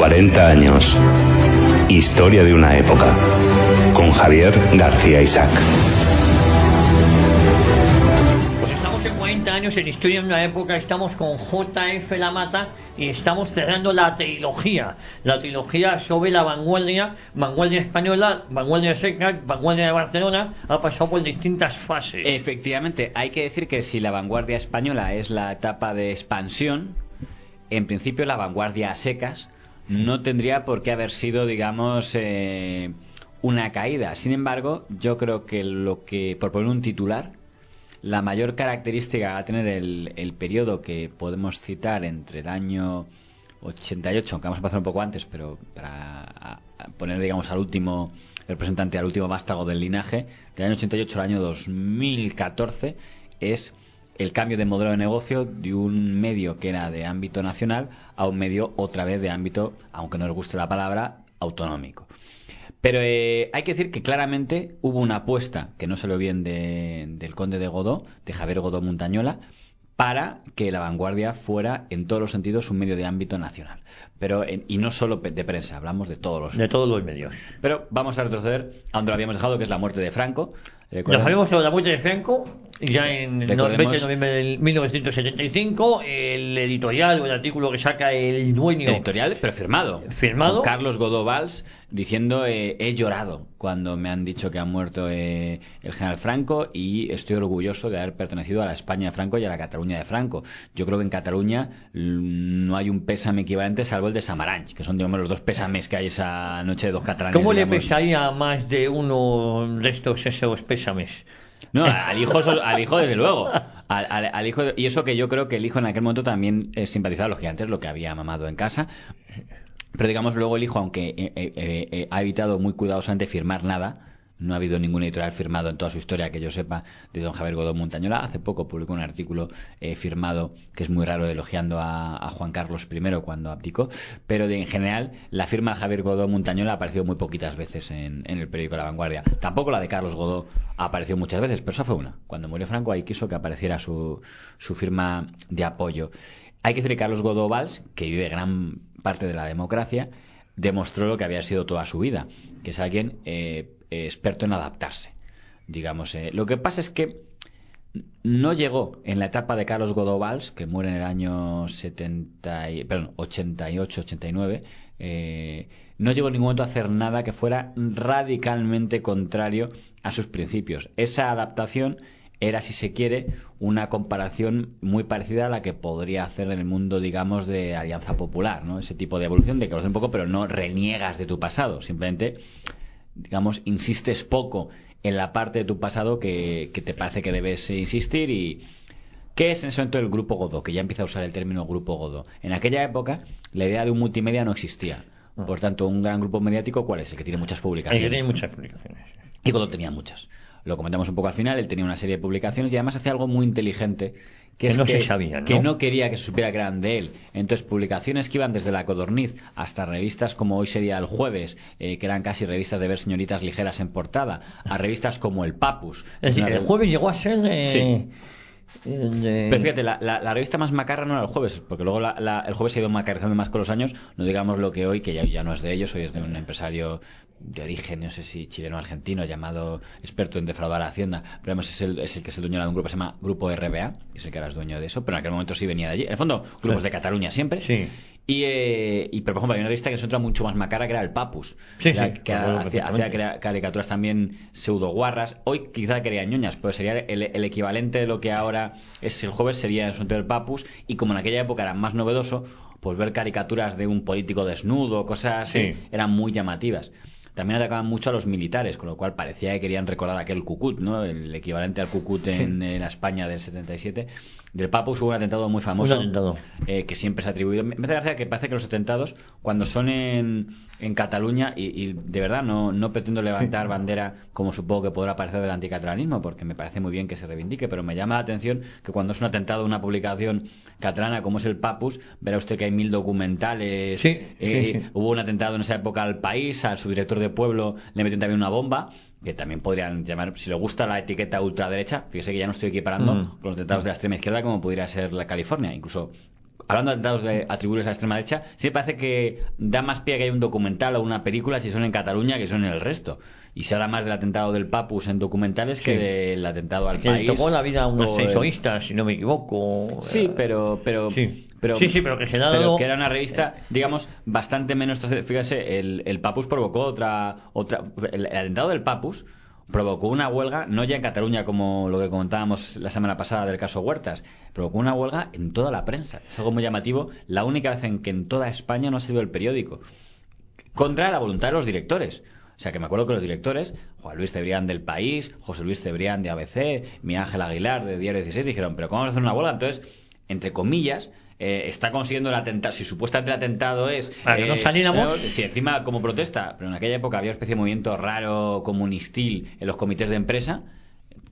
40 años. Historia de una época. Con Javier García Isaac. Pues estamos en 40 años en Historia de una época. Estamos con J.F. Lamarra y estamos cerrando la trilogía sobre la vanguardia española, vanguardia seca, vanguardia de Barcelona. Ha pasado por distintas fases. Efectivamente, hay que decir que si la vanguardia española es la etapa de expansión, en principio la vanguardia a secas no tendría por qué haber sido, digamos, una caída. Sin embargo, yo creo que por poner un titular, la mayor característica va a tener el periodo que podemos citar entre el año 88, aunque vamos a pasar un poco antes, pero para poner, digamos, al último representante, al último vástago del linaje, del año 88 al año 2014, es el cambio de modelo de negocio de un medio que era de ámbito nacional a un medio otra vez de ámbito, aunque no les guste la palabra, autonómico. Pero hay que decir que claramente hubo una apuesta que no salió bien del conde de Godó, de Javier Godó Montañola, para que la vanguardia fuera en todos los sentidos un medio de ámbito nacional. Pero y no solo de prensa, hablamos de todos los medios. Pero vamos a retroceder a donde lo habíamos dejado, que es la muerte de Franco. Nos habíamos sobre la muerte de Franco ya en el 20 de noviembre de 1975. El editorial o el artículo que saca el dueño. Editorial, pero firmado. Con Carlos Godó Valls diciendo: he llorado cuando me han dicho que ha muerto el general Franco y estoy orgulloso de haber pertenecido a la España de Franco y a la Cataluña de Franco. Yo creo que en Cataluña no hay un pésame equivalente salvo el de Samaranch, que son, digamos, los dos pésames que hay esa noche de dos catalanes. ¿Cómo digamos. le pesaría a más de uno de esos pésames? No, al hijo desde luego. Al hijo, y eso que yo creo que el hijo en aquel momento también simpatizaba, lógicamente, es lo que había mamado en casa. Pero digamos, luego el hijo, aunque ha evitado muy cuidadosamente firmar nada, no ha habido ningún editorial firmado en toda su historia que yo sepa de don Javier Godó Montañola. Hace poco publicó un artículo firmado que es muy raro, elogiando a Juan Carlos I cuando abdicó, pero en general la firma de Javier Godó Montañola ha aparecido muy poquitas veces en el periódico La Vanguardia. Tampoco la de Carlos Godó ha aparecido muchas veces, pero esa fue una. Cuando murió Franco, ahí quiso que apareciera su firma de apoyo. Hay que decir que Carlos Godó Valls, que vive gran parte de la democracia, demostró lo que había sido toda su vida, que es alguien experto en adaptarse, digamos. Lo que pasa es que no llegó en la etapa de Carlos Godó Valls, que muere en el año 88-89, no llegó en ningún momento a hacer nada que fuera radicalmente contrario a sus principios. Esa adaptación era, si se quiere, una comparación muy parecida a la que podría hacer en el mundo, digamos, de Alianza Popular, ¿no? Ese tipo de evolución de que conoces un poco, pero no reniegas de tu pasado, simplemente, digamos, insistes poco en la parte de tu pasado que te parece que debes insistir. ¿Y qué es en ese momento el Grupo Godó? Que ya empieza a usar el término Grupo Godó. En aquella época la idea de un multimedia no existía. Por tanto, un gran grupo mediático, ¿cuál es? El que tiene muchas publicaciones. El que tiene muchas publicaciones. Y Godó tenía muchas. Lo comentamos un poco al final. Él tenía una serie de publicaciones y además hacía algo muy inteligente, que no se sabía, ¿no? Que no quería que se supiera que eran de él. Entonces, publicaciones que iban desde La Codorniz hasta revistas como Hoy Sería el Jueves, que eran casi revistas de ver señoritas ligeras en portada, a revistas como El Papus. El Jueves llegó a ser... Sí. Pero fíjate, la revista más macarra no era El Jueves, porque luego el Jueves se ha ido macarrizando más con los años. No digamos lo que hoy, que ya no es de ellos, hoy es de un empresario de origen, no sé si chileno o argentino, llamado experto en defraudar a Hacienda, pero además es el que es el dueño de un grupo que se llama Grupo RBA, que es el que ahora es dueño de eso, pero en aquel momento sí venía de allí. En el fondo, grupos de Cataluña siempre. Sí. Pero por ejemplo hay una revista que se encuentra mucho más macara, que era El Papus, que hacía caricaturas también pseudo guarras. Hoy quizá quería ñoñas, pero sería el equivalente de lo que ahora es El Jueves, sería en su El Papus. Y como en aquella época era más novedoso, pues ver caricaturas de un político desnudo, cosas así, eran muy llamativas. También atacaban mucho a los militares, con lo cual parecía que querían recordar aquel Cucut, ¿no? El equivalente al Cucut en la España del 77. Del Papus hubo un atentado muy famoso, que siempre se ha atribuido. Me hace gracia que parece que los atentados, cuando son en Cataluña, y de verdad no pretendo levantar bandera, como supongo que podrá parecer, del anticatalanismo, porque me parece muy bien que se reivindique, pero me llama la atención que cuando es un atentado de una publicación catalana como es el Papus, verá usted que hay 1000 documentales. Hubo un atentado en esa época al País, a su director de pueblo le metieron también una bomba, que también podrían llamar, si le gusta la etiqueta ultraderecha, fíjese que ya no estoy equiparando con los atentados de la extrema izquierda como pudiera ser la California. Incluso hablando de atentados atribuibles a la extrema derecha, sí me parece que da más pie que haya un documental o una película si son en Cataluña que son en el resto. Y se habla más del atentado del Papus en documentales que del atentado al país. Que tomó la vida a unos o sensoístas, si no me equivoco. Sí, pero sí, pero que se le ha dado... Pero que era una revista, digamos, bastante menos... Fíjese, el Papus provocó otra... El atentado del Papus provocó una huelga, no ya en Cataluña como lo que comentábamos la semana pasada del caso Huertas, provocó una huelga en toda la prensa. Es algo muy llamativo, la única vez en que en toda España no ha salido el periódico. Contra la voluntad de los directores. O sea, que me acuerdo que los directores, Juan Luis Cebrián del País, José Luis Cebrián de ABC, Miguel Ángel Aguilar de Diario 16, dijeron, pero ¿cómo vamos a hacer una huelga? Entonces, entre comillas, está consiguiendo el atentado. Si supuestamente el atentado es... Para que no saliéramos... Si encima como protesta, pero en aquella época había una especie de movimiento raro, comunistil, en los comités de empresa.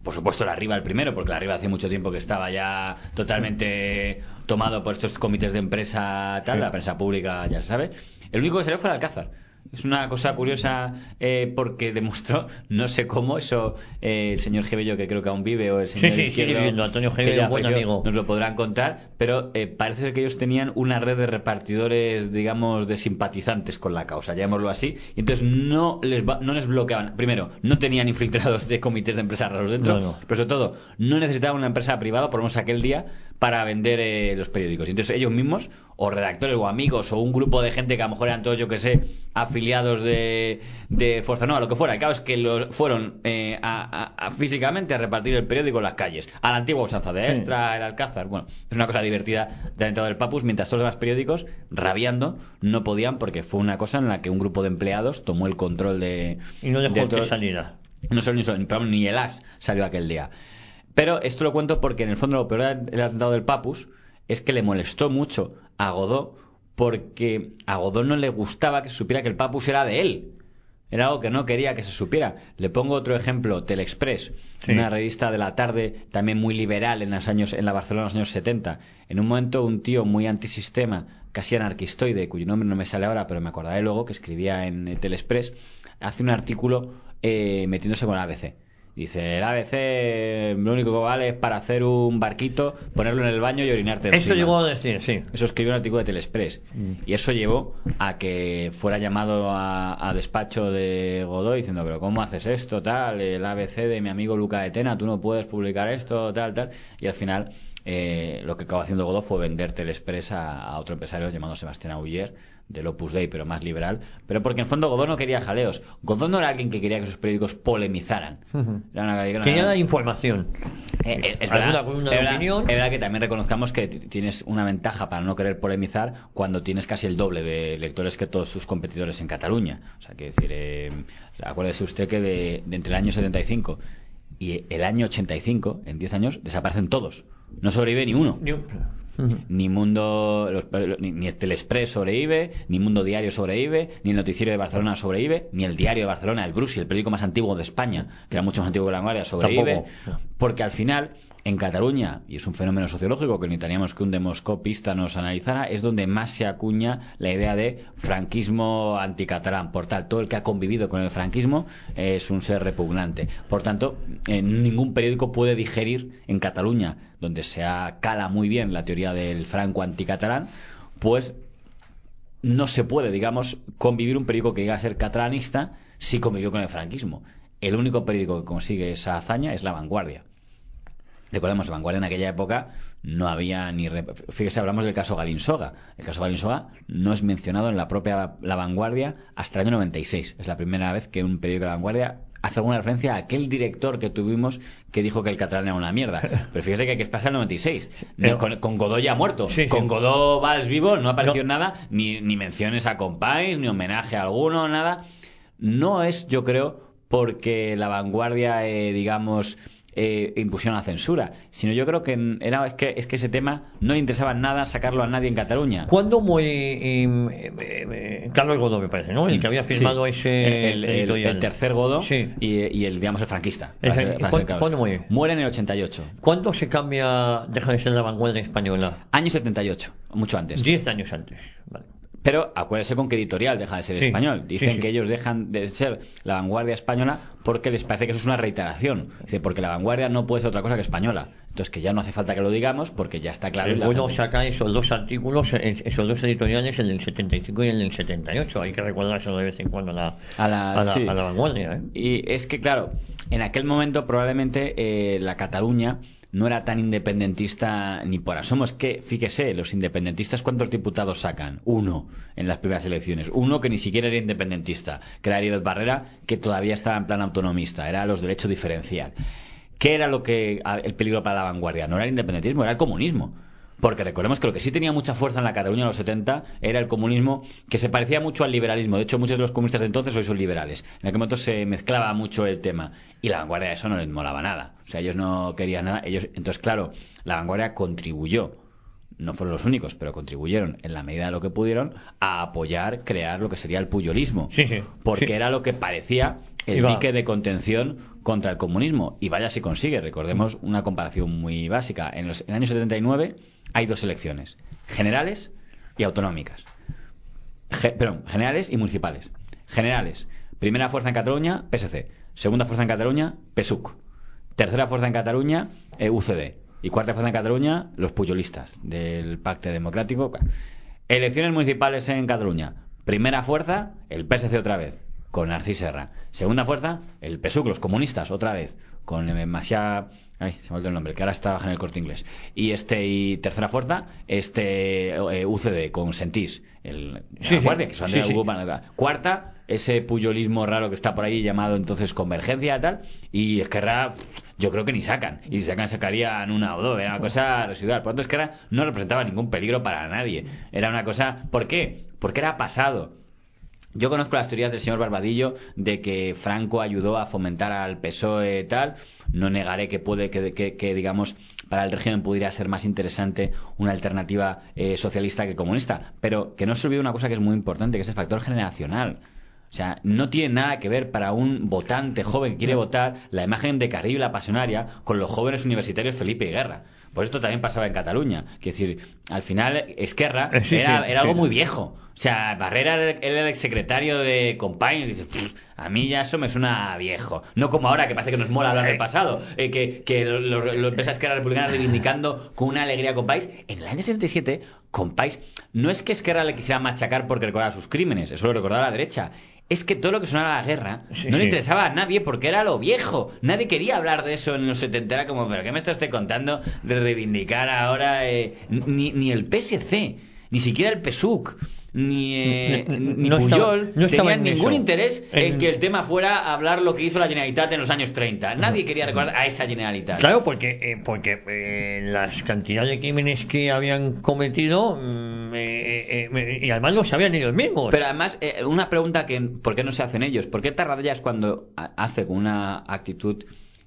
Por supuesto, la Riva el primero, porque la Riva hace mucho tiempo que estaba ya totalmente tomado por estos comités de empresa, tal, la prensa pública ya se sabe. El único que salió fue el Alcázar. Es una cosa curiosa porque demostró, no sé cómo, eso el señor Gebello, que creo que aún vive, o el señor sigue viviendo, Antonio Gebello, buen amigo. Nos lo podrán contar, pero parece ser que ellos tenían una red de repartidores, digamos, de simpatizantes con la causa, llamémoslo así, y entonces no les bloqueaban. Primero, no tenían infiltrados de comités de empresas raros dentro, pero sobre todo, no necesitaban una empresa privada, por lo menos aquel día, para vender los periódicos. Y entonces ellos mismos, o redactores, o amigos, o un grupo de gente que a lo mejor eran todos, yo que sé, afiliados de Fuerza Nueva, lo que fuera. El caso es que fueron físicamente a repartir el periódico en las calles, a la antigua usanza de Extra, el Alcázar. Bueno, es una cosa divertida del atentado del Papus, mientras todos los demás periódicos, rabiando, no podían, porque fue una cosa en la que un grupo de empleados tomó el control de... Y no dejó que saliera. No solo ni el AS salió aquel día. Pero esto lo cuento porque en el fondo lo peor del atentado del Papus es que le molestó mucho a Godó, porque a Godó no le gustaba que se supiera que el Papus era de él. Era algo que no quería que se supiera. Le pongo otro ejemplo, Telexpress, una revista de la tarde también muy liberal en la Barcelona de los años 70. En un momento un tío muy antisistema, casi anarquistoide, cuyo nombre no me sale ahora, pero me acordaré luego, que escribía en Telexpress, hace un artículo metiéndose con el ABC. Dice, el ABC lo único que vale es para hacer un barquito, ponerlo en el baño y orinarte encima. Eso llegó a decir, sí. Eso escribió un artículo de Telexpress. Y eso llevó a que fuera llamado a despacho de Godoy diciendo, pero ¿cómo haces esto? Tal, el ABC de mi amigo Luca de Tena, tú no puedes publicar esto, tal. Y al final lo que acabó haciendo Godó fue vender Telexpress a otro empresario llamado Sebastián Auller, del Opus Dei, pero más liberal, pero porque en fondo Godó no quería jaleos. Godó no era alguien que quería que sus periódicos polemizaran. Quería dar información. Es verdad que también reconozcamos que tienes una ventaja para no querer polemizar cuando tienes casi el doble de lectores que todos sus competidores en Cataluña. O sea, que decir, acuérdese usted que de entre el año 75 y el año 85, en 10 años, desaparecen todos. No sobrevive ni uno. Ni Mundo, ni el Telexpress sobrevive, ni Mundo Diario sobrevive, ni el Noticiero de Barcelona sobrevive, ni el Diario de Barcelona, el Brusi, el periódico más antiguo de España, que era mucho más antiguo que La Vanguardia, sobrevive. Porque al final, en Cataluña, y es un fenómeno sociológico que necesitaríamos que un demoscopista nos analizara, es donde más se acuña la idea de franquismo anticatalán. Por tal, todo el que ha convivido con el franquismo es un ser repugnante. Por tanto, ningún periódico puede digerir en Cataluña, donde se cala muy bien la teoría del franco anticatalán, pues no se puede, digamos, convivir un periódico que diga ser catalanista si convivió con el franquismo. El único periódico que consigue esa hazaña es La Vanguardia. Recordemos, La Vanguardia en aquella época no había ni... Fíjese, hablamos del caso Galinsoga. El caso Galinsoga no es mencionado en la propia La Vanguardia hasta el año 96. Es la primera vez que un periódico de La Vanguardia hace alguna referencia a aquel director que tuvimos que dijo que el catalán era una mierda. Pero fíjese que hay que pasar el 96. Con Godó ya muerto. Con Godó Valls vivo no apareció nada, ni menciones a Companys, ni homenaje a alguno, nada. No es, yo creo, porque La Vanguardia, digamos... impusieron la censura, sino yo creo que es que ese tema no le interesaba nada sacarlo a nadie en Cataluña. ¿Cuándo muere Carlos Godó, me parece, ¿no? El que había firmado ese el tercer Godó y el, digamos, el franquista. ¿Cuándo muere? Muere en el 88. ¿Cuándo se deja de ser La Vanguardia española? Año 78, mucho antes. 10 años antes, vale. Pero acuérdese con qué editorial deja de ser español. Dicen que ellos dejan de ser La Vanguardia española porque les parece que eso es una reiteración. Dice, porque La Vanguardia no puede ser otra cosa que española. Entonces, que ya no hace falta que lo digamos porque ya está claro. Es bueno sacar esos dos artículos, esos dos editoriales, el del 75 y el del 78. Hay que recordárselo de vez en cuando a la vanguardia. Y es que, claro, en aquel momento probablemente la Cataluña no era tan independentista ni por asomo. Es que, fíjese, los independentistas, ¿cuántos diputados sacan? Uno en las primeras elecciones. Uno que ni siquiera era independentista, que era Heribert Barrera, que todavía estaba en plan autonomista. Era los derechos diferencial. ¿Qué era el peligro para la vanguardia? No era el independentismo, era el comunismo. Porque recordemos que lo que sí tenía mucha fuerza en la Cataluña de los 70 era el comunismo, que se parecía mucho al liberalismo. De hecho, muchos de los comunistas de entonces hoy son liberales. En aquel momento se mezclaba mucho el tema. Y la vanguardia de eso no les molaba nada. O sea, ellos no querían nada. Entonces, claro, la vanguardia contribuyó. No fueron los únicos, pero contribuyeron en la medida de lo que pudieron a apoyar, crear lo que sería el puyolismo. Sí, porque era lo que parecía el dique de contención contra el comunismo. Y vaya si consigue. Recordemos una comparación muy básica. En el año 79 hay dos elecciones: generales y autonómicas. Generales y municipales. Generales: primera fuerza en Cataluña, PSC. Segunda fuerza en Cataluña, PSUC. Tercera fuerza en Cataluña, UCD. Y cuarta fuerza en Cataluña, los puyolistas del Pacte Democrático. Elecciones municipales en Cataluña: primera fuerza, el PSC otra vez, con Narcís Serra. Segunda fuerza, el PSUC, los comunistas, otra vez, con Macià... Ay, se me olvidó el nombre, que ahora está en el Corte Inglés. Y tercera fuerza, UCD, con Sentís, la guardia, que son de la Cuarta, ese puyolismo raro que está por ahí, llamado entonces Convergencia y tal. Y Esquerra, yo creo que ni sacan. Y si sacan, sacarían una o dos. Era una cosa residual. Por lo tanto, Esquerra no representaba ningún peligro para nadie. Era una cosa... ¿Por qué? Porque era pasado. Yo conozco las teorías del señor Barbadillo de que Franco ayudó a fomentar al PSOE y tal. No negaré que puede que digamos, para el régimen pudiera ser más interesante una alternativa socialista que comunista. Pero que no se olvide una cosa que es muy importante, que es el factor generacional. O sea, no tiene nada que ver para un votante joven que quiere votar la imagen de Carrillo y la Pasionaria con los jóvenes universitarios Felipe y Guerra. Por esto también pasaba en Cataluña. Es decir, al final Esquerra era algo muy viejo. O sea, Barrera era el exsecretario de Companys. Dices, a mí ya eso me suena viejo. No como ahora, que parece que nos mola hablar del pasado. Que lo empieza Esquerra Republicana reivindicando con una alegría a Companys. En el año 77, Companys, no es que Esquerra le quisiera machacar porque recordaba sus crímenes. Eso lo recordaba la derecha. Es que todo lo que sonaba a la guerra no le interesaba a nadie porque era lo viejo. Nadie quería hablar de eso en los 70. Era como, ¿pero qué me está usted contando de reivindicar ahora? Ni el PSC, ni siquiera el PSUC, ni Pujol no tenían ningún interés en que el tema fuera hablar lo que hizo la Generalitat en los años 30. Nadie quería recordar a esa Generalitat. Claro, porque las cantidades de crímenes que habían cometido y además lo sabían ellos mismos. Pero además, una pregunta que ¿por qué no se hacen ellos? ¿Por qué Tarradellas, cuando hace con una actitud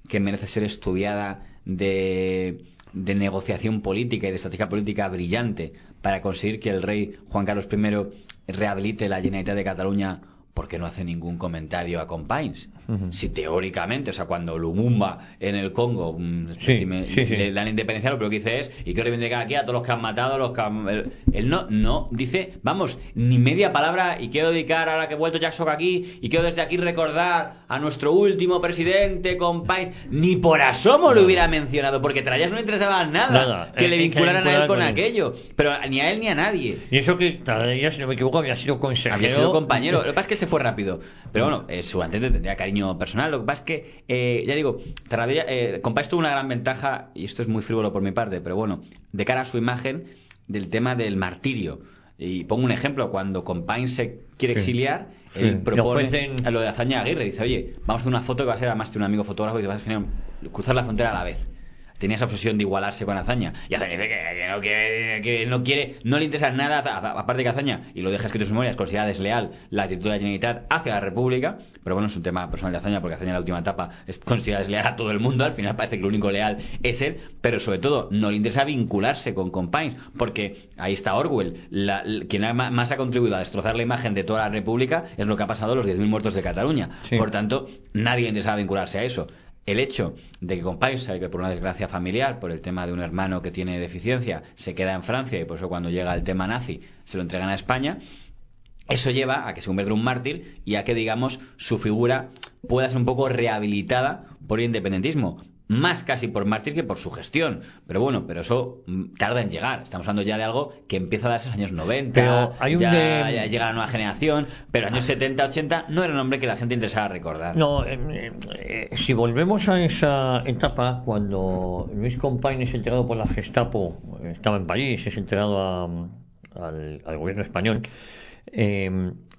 que merece ser estudiada de negociación política y de estrategia política brillante para conseguir que el rey Juan Carlos I rehabilite la Generalitat de Cataluña, ¿por qué no hace ningún comentario a Companys? Si teóricamente, o sea, cuando Lumumba en el Congo le dan independencia, lo que dice es, y quiero reivindicar aquí a todos los que han matado, él no dice, vamos, ni media palabra, y quiero dedicar, ahora que he vuelto Jackson aquí, y quiero desde aquí recordar a nuestro último presidente Companys. Ni por asomo lo hubiera mencionado, porque Tarradellas no le interesaba nada que le vincularan a él con aquello, pero ni a él ni a nadie. Y eso que Tarradellas, si no me equivoco, había sido consejero. Había sido compañero. Lo que pasa es que se fue rápido, pero bueno, su antecedente tendría cariño personal. Lo que pasa es que, ya digo, Companys tuvo una gran ventaja, y esto es muy frívolo por mi parte, pero bueno, de cara a su imagen, del tema del martirio. Y pongo un ejemplo: cuando Companys se quiere exiliar, él propone a lo de Azaña Aguirre, dice, oye, vamos a hacer una foto que va a ser, además de un amigo fotógrafo, y te vas a cruzar la frontera a la vez. Tenía esa obsesión de igualarse con Azaña, y Azaña dice que no quiere, no le interesa nada, aparte que Azaña, y lo deja escrito en sus memorias, considera desleal la actitud de la Generalitat hacia la República. Pero bueno, es un tema personal de Azaña, porque Azaña en la última etapa considera desleal a todo el mundo. Al final parece que lo único leal es él, pero sobre todo no le interesa vincularse con Companys, porque ahí está Orwell, quien más ha contribuido a destrozar la imagen de toda la República es lo que ha pasado, los 10.000 muertos de Cataluña. Por tanto, nadie le interesaba vincularse a eso. El hecho de que Companys, que por una desgracia familiar, por el tema de un hermano que tiene deficiencia, se queda en Francia, y por eso cuando llega el tema nazi se lo entregan a España, eso lleva a que se convierta en un mártir y a que, digamos, su figura pueda ser un poco rehabilitada por el independentismo. más casi por mártir que por su gestión. Pero bueno, pero eso tarda en llegar. Estamos hablando ya de algo que empieza a darse en los años 90, pero hay ya llega la nueva generación, pero años 70, 80 no era un hombre que la gente interesaba recordar. No, si volvemos a esa etapa, cuando Luis Companys es entregado por la Gestapo, estaba en París, es entregado al gobierno español,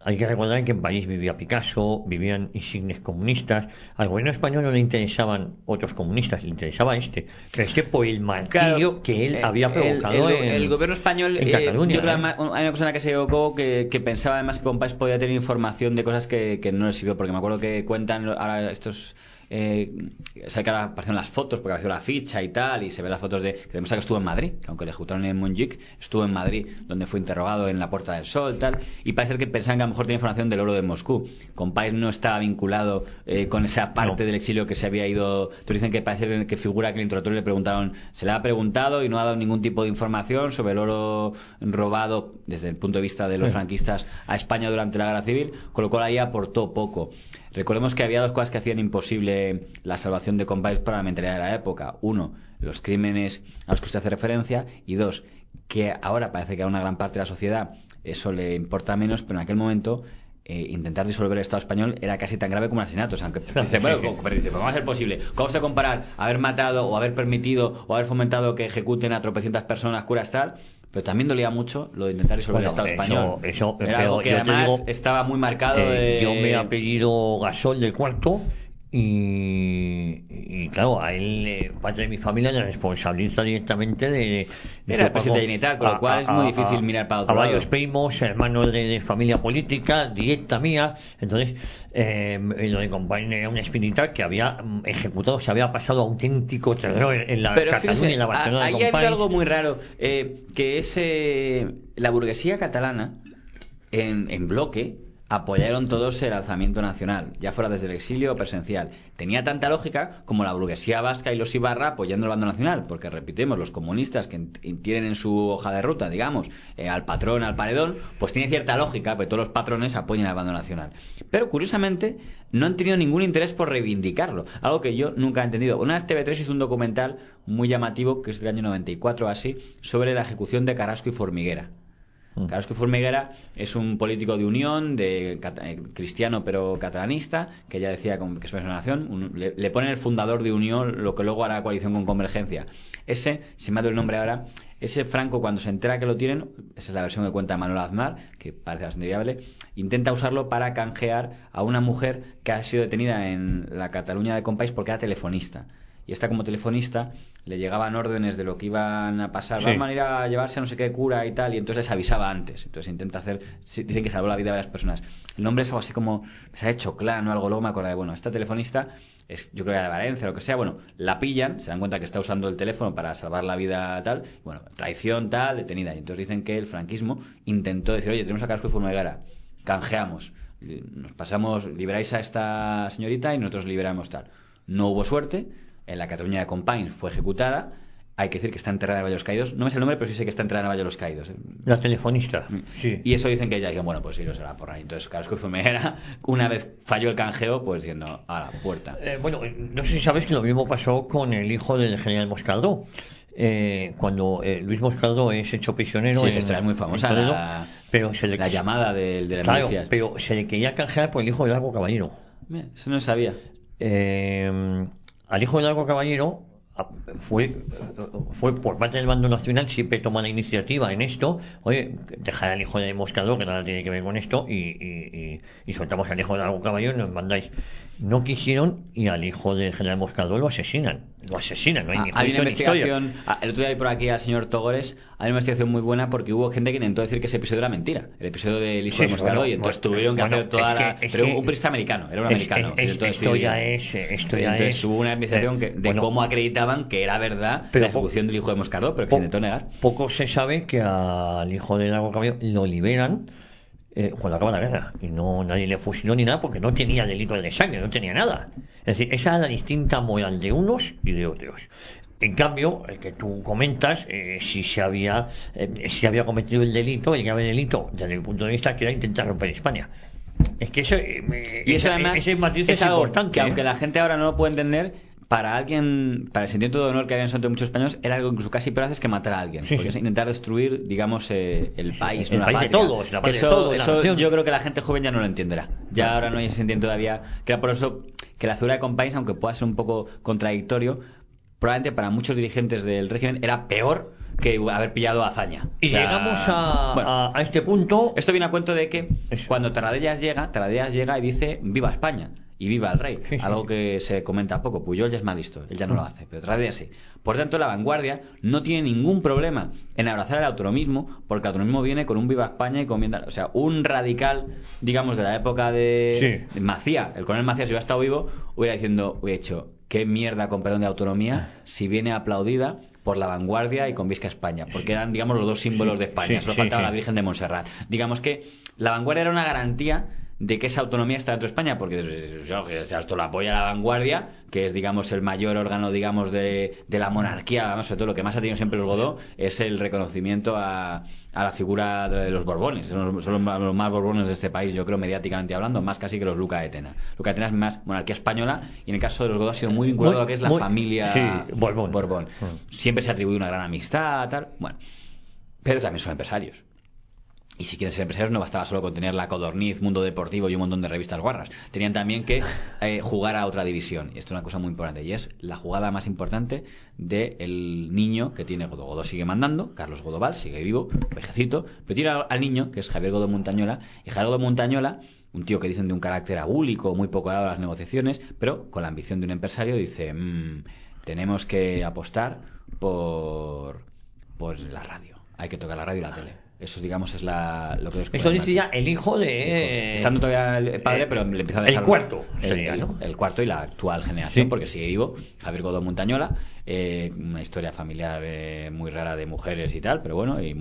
hay que recordar que en París vivía Picasso, vivían insignes comunistas. Al gobierno español no le interesaban otros comunistas, le interesaba pero por el martirio que él había provocado el gobierno español, en Cataluña. Yo creo que hay una cosa en la que se equivocó, que pensaba además que Companys podía tener información de cosas que no le sirvió, porque me acuerdo que cuentan ahora estos... sabe que ahora aparecen las fotos porque apareció la ficha y tal, y se ve las fotos que demuestra que estuvo en Madrid, que aunque le ejecutaron en Montjuic, estuvo en Madrid, donde fue interrogado en la Puerta del Sol tal, y parece ser que pensaban que a lo mejor tenía información del oro de Moscú. Companys no estaba vinculado con esa parte del exilio que se había ido. Entonces dicen que parece ser que figura que el interrogatorio le preguntaron, se le ha preguntado y no ha dado ningún tipo de información sobre el oro robado desde el punto de vista de los franquistas a España durante la Guerra Civil, con lo cual ahí aportó poco. Recordemos que había dos cosas que hacían imposible la salvación de Companys para la mentalidad de la época. Uno, los crímenes a los que usted hace referencia, y dos, que ahora parece que a una gran parte de la sociedad eso le importa menos, pero en aquel momento intentar disolver el Estado español era casi tan grave como un asesinato. O sea, aunque dice, bueno, ¿cómo va a ser posible? ¿Cómo se comparar haber matado o haber permitido o haber fomentado que ejecuten a tropecientas personas, curas tal? Pero también dolía mucho lo de intentar disolver el Estado español. Era algo que además estaba muy marcado yo me he apellido Gasol del Cuarto y claro, a él, parte de mi familia, le responsabiliza directamente de era el presidente de Generalitat, con lo cual es muy difícil mirar para otro lado. A varios primos, hermanos de familia política, directa mía. Entonces, lo de Companys era una espinita que había ejecutado, se había pasado auténtico terror en la Cataluña y en la Barcelona. Ahí hay algo muy raro, que es la burguesía catalana en bloque. Apoyaron todos el alzamiento nacional, ya fuera desde el exilio o presencial. Tenía tanta lógica como la burguesía vasca y los Ibarra apoyando el bando nacional, porque repitemos, los comunistas que tienen en su hoja de ruta, digamos, al patrón, al paredón, pues tiene cierta lógica, porque todos los patrones apoyan al bando nacional. Pero curiosamente no han tenido ningún interés por reivindicarlo, algo que yo nunca he entendido. Una vez TV3 hizo un documental muy llamativo, que es del año 94 o así, sobre la ejecución de Carrasco y Formiguera. Carrasco y Formiguera es un político de Unión, cristiano pero catalanista, que ya decía que es una nación. Le ponen el fundador de Unión, lo que luego hará coalición con Convergencia. Ese, si me ha dado el nombre ahora, ese Franco, cuando se entera que lo tienen, esa es la versión que cuenta Manuel Aznar, que parece bastante viable, intenta usarlo para canjear a una mujer que ha sido detenida en la Cataluña de Companys porque era telefonista. Y esta, como telefonista, le llegaban órdenes de lo que iban a pasar. Van a ir a llevarse a no sé qué cura y tal, y entonces les avisaba antes. Entonces intenta hacer... Dicen que salvó la vida de varias personas. El nombre es algo así como... Se ha hecho clan o algo. Luego me acordé, bueno, esta telefonista, yo creo que era de Valencia o lo que sea, bueno, la pillan, se dan cuenta que está usando el teléfono para salvar la vida tal, bueno, traición tal, detenida. Y entonces dicen que el franquismo intentó decir, oye, tenemos a Carrasco y Formiguera, canjeamos, nos pasamos, liberáis a esta señorita y nosotros liberamos tal. No hubo suerte. En la Cataluña de Companys fue ejecutada. Hay que decir que está enterrada en Valle de los Caídos. No me sé el nombre, pero sí sé que está enterrada en Valle de los Caídos. La telefonista, sí. Y eso dicen que ella dice, bueno, pues sí, lo será por ahí. Entonces, Carrasco y Formiguera, una vez falló el canjeo, pues diciendo, a la puerta. Bueno, no sé si sabes que lo mismo pasó con el hijo del general Moscardó. Cuando Luis Moscardó es hecho prisionero. Sí, esa historia es muy famosa, la llamada de la milicia. Pero se le quería canjear por el hijo de Largo Caballero. Eso no sabía. Al hijo de Largo Caballero fue por parte del bando nacional, siempre toma la iniciativa en esto. Oye, dejar al hijo de Moscardó, que nada tiene que ver con esto, y soltamos al hijo de Largo Caballero y nos mandáis. No quisieron, y al hijo del general Moscardó lo asesinan, no hay ni hay una investigación, el otro día vi por aquí al señor Togores, hay una investigación muy buena porque hubo gente que intentó decir que ese episodio era mentira, el episodio del hijo de Moscardó, y entonces tuvieron que hacer toda pero un periodista americano, era un americano. Esto ya es hubo una investigación de cómo acreditaban que era verdad la ejecución del hijo de Moscardó, pero que se intentó negar. Poco se sabe que al hijo de Largo Caballero lo liberan cuando acaba la guerra, y nadie le fusiló ni nada porque no tenía delito de sangre, no tenía nada. Es decir, esa era la distinta moral de unos y de otros. En cambio, el que tú comentas, si había cometido el grave delito desde el punto de vista que era intentar romper España. Es que ese además matiz es algo importante, que aunque la gente ahora no lo puede entender, para alguien, para el sentimiento de honor que habían entre muchos españoles, era algo incluso casi peor que matar a alguien, porque es intentar destruir, digamos, el país, el una país patria. de todos, la patria Eso, de todos, la eso nación. yo creo que la gente joven ya no lo entenderá. Ya ahora no hay ese sentimiento todavía. Que era por eso que la figura de Companys, aunque pueda ser un poco contradictorio, probablemente para muchos dirigentes del régimen era peor que haber pillado a Azaña. Y O sea, llegamos bueno, a este punto. esto viene a cuento de que Eso. cuando Tarradellas llega y dice viva España y viva el rey, Sí, sí. algo que se comenta poco. Puyol ya es más listo, él ya no lo hace, pero Tarradellas sí. Por tanto, la vanguardia no tiene ningún problema en abrazar el autonomismo, porque el autonomismo viene con un viva España y con o sea, un radical, digamos, de la época de Macía, el coronel Macías, si hubiera estado vivo, hubiera dicho qué mierda con perdón de autonomía si viene aplaudida por la vanguardia y con Visca España, porque eran, digamos, los dos símbolos de España. Solo faltaba la Virgen de Montserrat. Digamos que la vanguardia era una garantía de que esa autonomía está dentro de España, porque esto lo apoya la vanguardia, que es, digamos, el mayor órgano, digamos, de la monarquía. Vamos, sobre todo lo que más ha tenido siempre los Godó es el reconocimiento a la figura de los Borbones. Son los más Borbones de este país, yo creo, mediáticamente hablando, más casi que los Luca de Tena. Luca de Tena es más monarquía española, y en el caso de los Godó ha sido muy vinculado a lo que es la familia Borbón. Siempre se atribuye una gran amistad, tal. Bueno, pero también son empresarios. Y si quieren ser empresarios no bastaba solo con tener La Codorniz, Mundo Deportivo y un montón de revistas guarras. Tenían también que jugar a otra división. Y esto es una cosa muy importante. Y es la jugada más importante del niño que tiene Godó. Godó sigue mandando, Carlos Godó sigue vivo, vejecito, pero tiene al niño, que es Javier Godó Montañola. Y Javier Godó Montañola, un tío que dicen de un carácter agúlico, muy poco dado a las negociaciones, pero con la ambición de un empresario, dice, tenemos que apostar por la radio. Hay que tocar la radio y la tele. Eso, digamos, es lo que Eso dice ya el hijo de... Estando todavía el padre, pero le empieza a dejar... El cuarto sería, ¿no? El cuarto y la actual generación, porque sigue vivo. Javier Godó Montañola, una historia familiar muy rara de mujeres y tal, pero bueno, y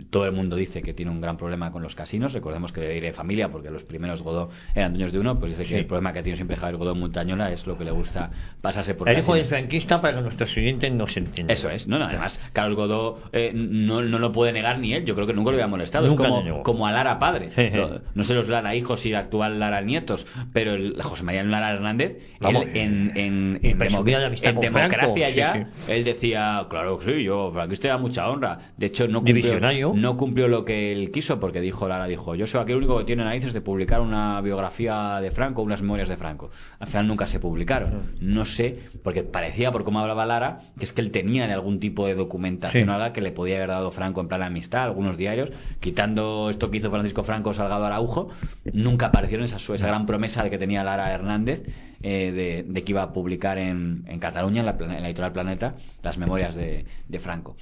todo el mundo dice que tiene un gran problema con los casinos. Recordemos que debe ir de familia, porque los primeros Godó eran dueños de uno, pues dice que el problema que tiene siempre Javier Godó Montañola es lo que le gusta pasarse por el casinos. hijo del franquista, para que nuestros oyentes no se entiendan. Eso es, no, además, Carlos Godó no lo puede negar ni él, yo creo que nunca lo había molestado. Nunca es como a Lara padre. No sé los Lara hijos y actual Lara nietos, pero José María Lara Hernández, en democracia ya, él decía, claro que sí, yo franquista da mucha honra. De hecho, no cumplió lo que él quiso, porque Lara dijo, yo soy aquí el único que tiene narices de publicar una biografía de Franco, unas memorias de Franco. Al final nunca se publicaron. No sé, porque parecía, por cómo hablaba Lara, que es que él tenía de algún tipo de documentación o algo que le podía haber dado Franco en plan de amistad, algunos diarios, quitando esto que hizo Francisco Franco Salgado Araujo, nunca aparecieron esa gran promesa de que tenía Lara Hernández, de que iba a publicar en Cataluña, en la editorial Planeta, las memorias de Franco.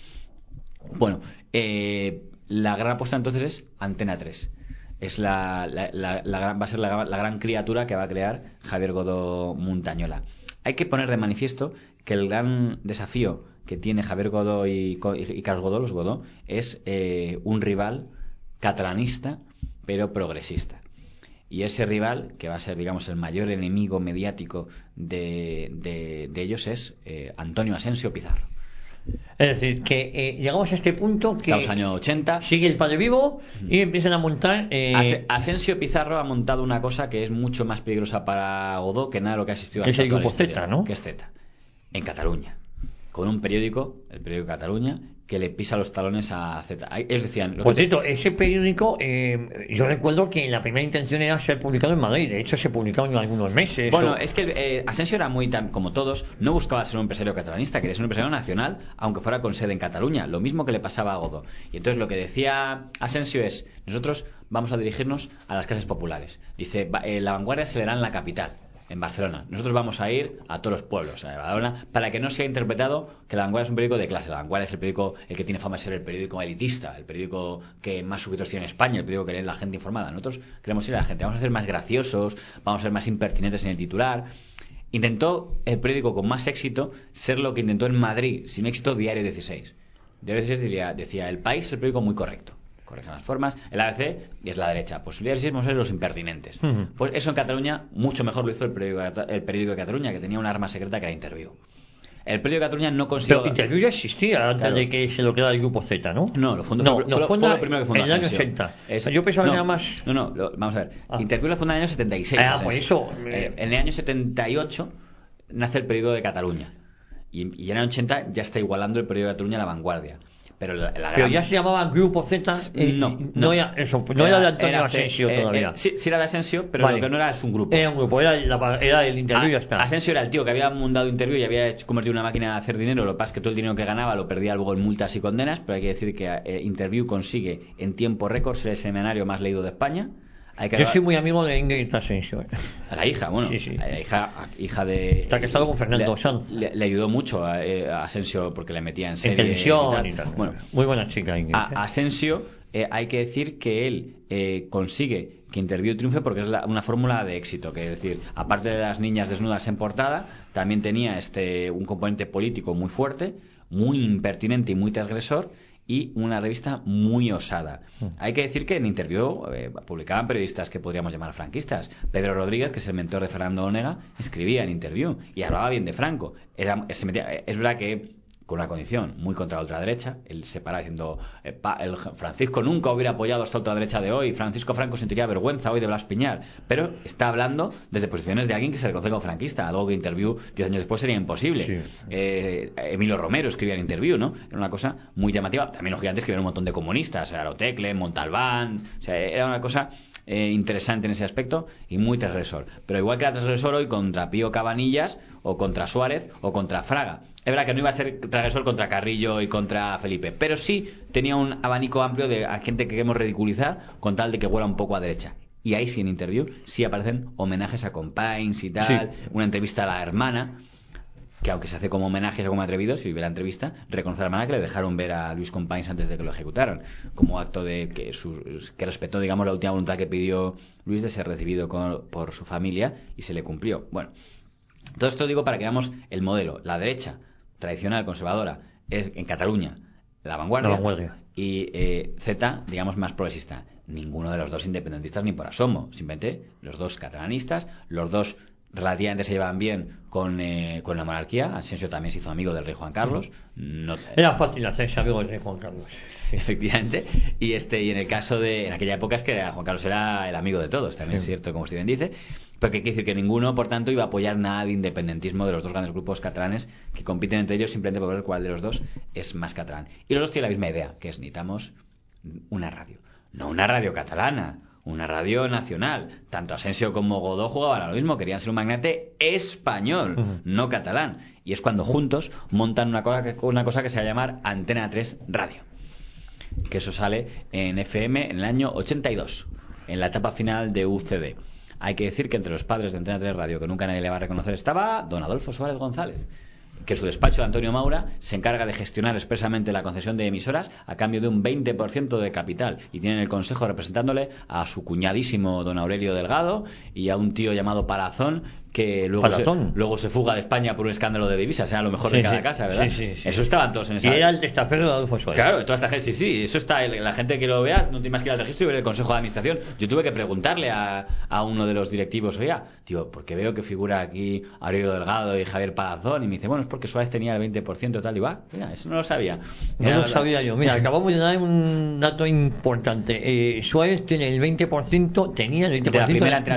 Bueno, la gran apuesta entonces es Antena 3. Es va a ser la gran criatura que va a crear Javier Godó Montañola. Hay que poner de manifiesto que el gran desafío que tiene Javier Godó y Carlos Godó, los Godó, es un rival catalanista pero progresista. Y ese rival, que va a ser, digamos, el mayor enemigo mediático de ellos, es Antonio Asensio Pizarro. Es decir, que llegamos a este punto que... Estamos años 80. Sigue el padre vivo y empiezan a montar... Asensio Pizarro ha montado una cosa que es mucho más peligrosa para Godó que nada de lo que ha existido hasta es el grupo Z, ¿no? Que es Z. En Cataluña. Con un periódico, el periódico de Cataluña, que le pisa los talones a Z. Es decir, por cierto, ese periódico, yo recuerdo que la primera intención era ser publicado en Madrid. De hecho, se publicó en algunos meses. Bueno, es que Asensio era muy, como todos, no buscaba ser un empresario catalanista, quería ser un empresario nacional, aunque fuera con sede en Cataluña. Lo mismo que le pasaba a Godó. Y entonces lo que decía Asensio es, nosotros vamos a dirigirnos a las clases populares. Dice, la vanguardia se verá en la capital, en Barcelona. Nosotros vamos a ir a todos los pueblos, a Badalona, para que no sea interpretado que La Vanguardia es un periódico de clase. La Vanguardia es el periódico, el que tiene fama de ser el periódico elitista, el periódico que más suscriptores tiene en España, el periódico que lee la gente informada. Nosotros queremos ir a la gente, vamos a ser más graciosos, vamos a ser más impertinentes en el titular. Intentó el periódico con más éxito ser lo que intentó en Madrid, sin éxito, Diario 16. Diario 16 decía, El País es el periódico muy correcto. Corrigen las formas, el ABC y es la derecha. Pues el día 6 vamos a ser los impertinentes. Pues eso en Cataluña mucho mejor lo hizo el periódico de Cataluña, que tenía un arma secreta que era Interviú. El periódico de Cataluña no consiguió... Pero Interviú ya existía antes de que se lo creara el grupo Z, ¿no? No, lo fundó, fue lo primero que fundó en el año 80. Yo pensaba que era más... Vamos a ver. Interviú lo fundó en el año 76. Pues eso... En el año 78... nace el periódico de Cataluña. Y en el 80 ya está igualando el periódico de Cataluña a La Vanguardia. Pero pero ya se llamaba Grupo Z. No era de Antonio Asensio todavía. Sí era de Asensio, pero lo que no era es un grupo. Era un grupo, era el Interview y ya está. Asensio era el tío que había montado Interview y había convertido una máquina de hacer dinero. Lo que pasa es que todo el dinero que ganaba lo perdía luego en multas y condenas. Pero hay que decir que Interview consigue en tiempo récord ser el semanario más leído de España. Yo soy muy amigo de Ingrid Asensio. A la hija, bueno. Sí. La hija de... Está casado con Fernando Sanz. Le ayudó mucho a Asensio porque le metía en series en televisión y tal. Bueno, muy buena chica Ingrid. A Asensio hay que decir que él consigue que Interview triunfe porque es una fórmula de éxito. Que es decir, aparte de las niñas desnudas en portada, también tenía un componente político muy fuerte, muy impertinente y muy transgresor, y una revista muy osada. Hay que decir que en Interview publicaban periodistas que podríamos llamar franquistas. Pedro Rodríguez, que es el mentor de Fernando Onega, escribía en Interview y hablaba bien de Franco. Es verdad que con una condición muy contra la ultraderecha. Él se para diciendo el Francisco nunca hubiera apoyado a esta ultraderecha de hoy, Francisco Franco sentiría vergüenza hoy de Blas Piñar, pero está hablando desde posiciones de alguien que se reconoce como franquista, algo que Interview 10 años después sería imposible. Sí. Emilio Romero escribía en Interview, ¿no? Era una cosa muy llamativa. También los gigantes escribían un montón de comunistas, Arotecle, Montalbán, o sea, era una cosa interesante en ese aspecto y muy transgresor. Pero igual que era transgresor hoy contra Pío Cabanillas o contra Suárez o contra Fraga. Es verdad que no iba a ser transgresor contra Carrillo y contra Felipe, pero sí tenía un abanico amplio de gente que queremos ridiculizar con tal de que huela un poco a derecha. Y ahí sí en Interview sí aparecen homenajes a Companys y tal, una entrevista a la hermana, que aunque se hace como homenaje como atrevido, si hubiera entrevista, reconoce a la hermana que le dejaron ver a Luis Companys antes de que lo ejecutaran, como acto de que respetó, digamos, la última voluntad que pidió Luis de ser recibido por su familia y se le cumplió. Bueno, todo esto digo para que veamos el modelo. La derecha tradicional, conservadora, es en Cataluña La Vanguardia. Y Z, digamos, más progresista. Ninguno de los dos independentistas ni por asomo. Simplemente los dos catalanistas, los dos relativamente se llevan bien con la monarquía. Asensio también se hizo amigo del rey Juan Carlos. Era fácil hacerse amigo del rey Juan Carlos. Efectivamente. Y en el caso en aquella época es que Juan Carlos era el amigo de todos, también es cierto, como Steven dice. Pero que quiere decir que ninguno, por tanto, iba a apoyar nada de independentismo de los dos grandes grupos catalanes que compiten entre ellos simplemente por ver cuál de los dos es más catalán. Y los dos tienen la misma idea, que es necesitamos una radio. No una radio catalana, una radio nacional. Tanto Asensio como Godó jugaban a lo mismo, querían ser un magnate español, no catalán. Y es cuando juntos montan una cosa que se va a llamar Antena 3 Radio. Que eso sale en FM en el año 82, en la etapa final de UCD. Hay que decir que entre los padres de Antena 3 Radio, que nunca nadie le va a reconocer, estaba don Adolfo Suárez González, que su despacho de Antonio Maura se encarga de gestionar expresamente la concesión de emisoras a cambio de un 20% de capital, y tiene en el consejo representándole a su cuñadísimo don Aurelio Delgado y a un tío llamado Palazón, que luego se fuga de España por un escándalo de divisas, era lo mejor de cada casa, ¿verdad? Sí. Eso estaban todos en esa... Y era el testaferro de Adolfo Suárez. Claro, toda esta gente, sí, eso está, la gente que lo vea, no tiene más que ir al registro y ver el consejo de administración. Yo tuve que preguntarle a uno de los directivos, oiga, tío, porque veo que figura aquí Aurelio Delgado y Javier Palazón, y me dice, bueno, es porque Suárez tenía el 20% tal, y va, mira, eso no lo sabía. No lo sabía yo. Mira, acabamos de dar un dato importante. Suárez tiene el 20%, tenía el 20%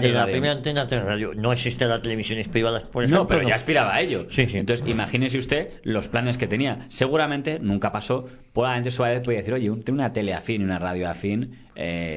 de la primera antena de radio. No existe la televisiones privadas, por ejemplo. No, pero ya aspiraba a ello. Sí. Entonces, imagínese usted los planes que tenía. Seguramente nunca pasó. Probablemente Suárez podía decir, oye, tengo una tele afín y una radio afín.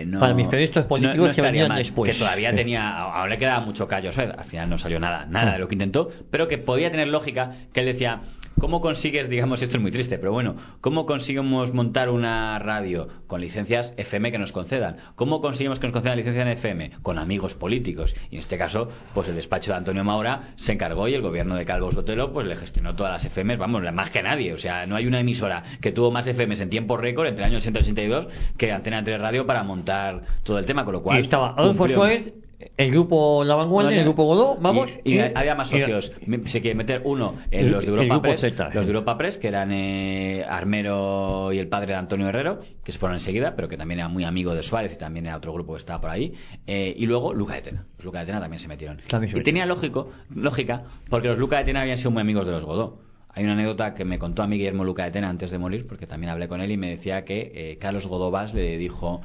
No, para mis proyectos políticos que venían mal, después. Que todavía tenía, ahora le quedaba mucho callo, ¿sabes? Al final no salió nada de lo que intentó, pero que podía tener lógica, que él decía, ¿cómo consigues, digamos, esto es muy triste, pero bueno, ¿cómo conseguimos montar una radio con licencias FM que nos concedan? ¿Cómo conseguimos que nos concedan licencias en FM? Con amigos políticos. Y en este caso, pues el despacho de Antonio Maura se encargó y el gobierno de Calvo Sotelo pues le gestionó todas las FMs, vamos, más que nadie. O sea, no hay una emisora que tuvo más FMs en tiempo récord entre el año 80 y 82 que Antena 3 Radio para montar todo el tema, con lo cual... Y estaba Adolfo Suárez, el grupo La Vanguardia, el grupo Godó, vamos... Y había más socios. Se quiere meter uno en los de Europa Press, los de Europa Press, que eran Armero y el padre de Antonio Herrero, que se fueron enseguida, pero que también era muy amigo de Suárez y también era otro grupo que estaba por ahí. Y luego Luca de Tena. Los Luca de Tena también se metieron. Y tenía lógica, porque los Luca de Tena habían sido muy amigos de los Godó. Hay una anécdota que me contó a mí Guillermo Luca de Tena antes de morir, porque también hablé con él y me decía que Carlos Godó Valls le dijo...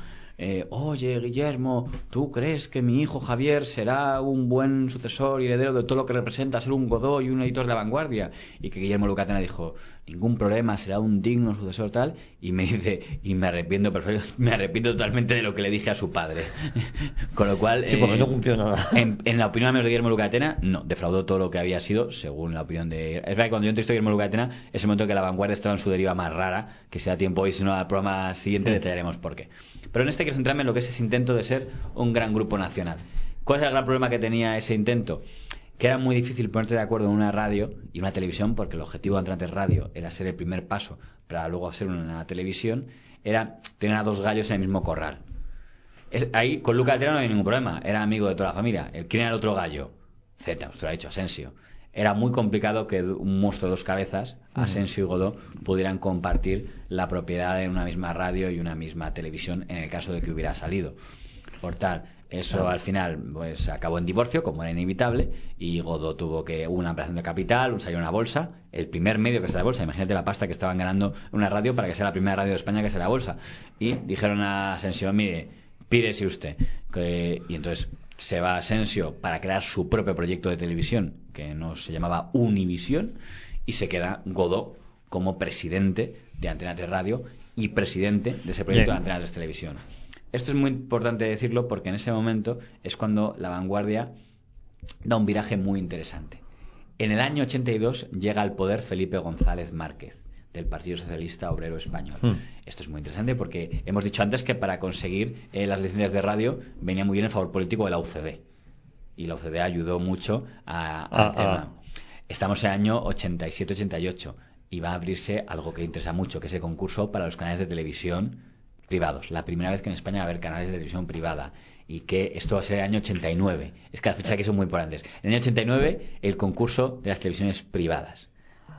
oye, Guillermo, ¿tú crees que mi hijo Javier será un buen sucesor y heredero de todo lo que representa ser un Godó y un editor de La Vanguardia? Y que Guillermo Lucatena dijo, ningún problema, será un digno sucesor tal. Y me dice, y me arrepiento totalmente de lo que le dije a su padre. Con lo cual, sí, porque no cumplió nada. En la opinión al menos de Guillermo Lucatena, no, defraudó todo lo que había sido, según la opinión de... Es verdad que cuando yo entrevisté a Guillermo Lucatena, es el momento que La Vanguardia estaba en su deriva más rara, que sea tiempo hoy, si no al programa siguiente detallaremos por qué. Pero en este quiero centrarme en lo que es ese intento de ser un gran grupo nacional. ¿Cuál es el gran problema que tenía ese intento? Que era muy difícil ponerte de acuerdo en una radio y una televisión, porque el objetivo de Antena 3 Radio era ser el primer paso para luego hacer una televisión, era tener a dos gallos en el mismo corral. Ahí con Luca Altera no hay ningún problema, era amigo de toda la familia. ¿Quién era el otro gallo? Z, usted lo ha dicho, Asensio. Era muy complicado que un monstruo de dos cabezas, Asensio y Godó, pudieran compartir la propiedad de una misma radio y una misma televisión en el caso de que hubiera salido. Por tal, eso al final pues acabó en divorcio, como era inevitable, y Godó hubo una ampliación de capital, salió una bolsa, el primer medio que es la bolsa. Imagínate la pasta que estaban ganando una radio para que sea la primera radio de España que sea la bolsa. Y dijeron a Asensio, mire, pírese usted. Y entonces se va Asensio para crear su propio proyecto de televisión, que no se llamaba Univisión, y se queda Godó como presidente de Antena 3 Radio y presidente de ese proyecto de Antena 3 Televisión. Esto es muy importante decirlo porque en ese momento es cuando La Vanguardia da un viraje muy interesante. En el año 82 llega al poder Felipe González Márquez, del Partido Socialista Obrero Español. Esto es muy interesante porque hemos dicho antes que para conseguir las licencias de radio venía muy bien el favor político de la UCD. Y la UCD ayudó mucho al tema. Estamos en el año 87-88 y va a abrirse algo que interesa mucho, que es el concurso para los canales de televisión privados. La primera vez que en España va a haber canales de televisión privada. Y que esto va a ser el año 89. Es que las fechas aquí son muy importantes. En el año 89, el concurso de las televisiones privadas,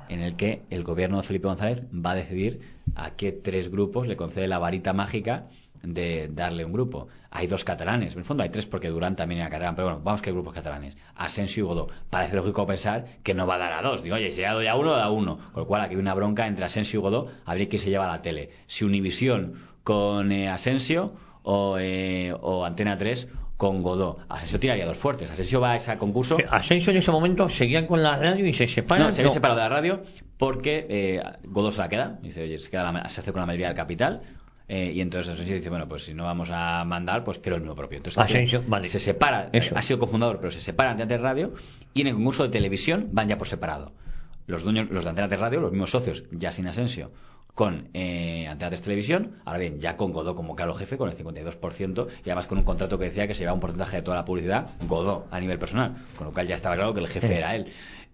en el que el gobierno de Felipe González va a decidir a qué tres grupos le concede la varita mágica de darle un grupo. Hay dos catalanes, en el fondo hay tres porque Durán también era catalán, pero bueno, vamos que hay grupos catalanes, Asensio y Godó. Parece lógico pensar que no va a dar a dos. Digo, oye, si ha dado ya uno, da uno. Con lo cual aquí hay una bronca entre Asensio y Godó, a ver quién se lleva a la tele. Si Univisión con Asensio o Antena 3 con Godó. Asensio tiraría dos fuertes. Asensio va a ese concurso. Asensio en ese momento seguían con la radio y se separan. No, se había separado de la radio porque Godó se la queda. Dice, oye, se hace con la mayoría del capital. Y entonces Asensio dice, bueno, pues si no vamos a mandar, pues creo el mío propio. Entonces Asensio, vale. Se separa. Eso. Ha sido cofundador, pero se separa Antena 3 Radio y en el concurso de televisión van ya por separado. Los dueños, los de Antena 3 Radio, los mismos socios, ya sin Asensio, con Antena 3 Televisión, ahora bien, ya con Godó como claro jefe, con el 52%, y además con un contrato que decía que se llevaba un porcentaje de toda la publicidad, Godó, a nivel personal, con lo cual ya estaba claro que el jefe era él.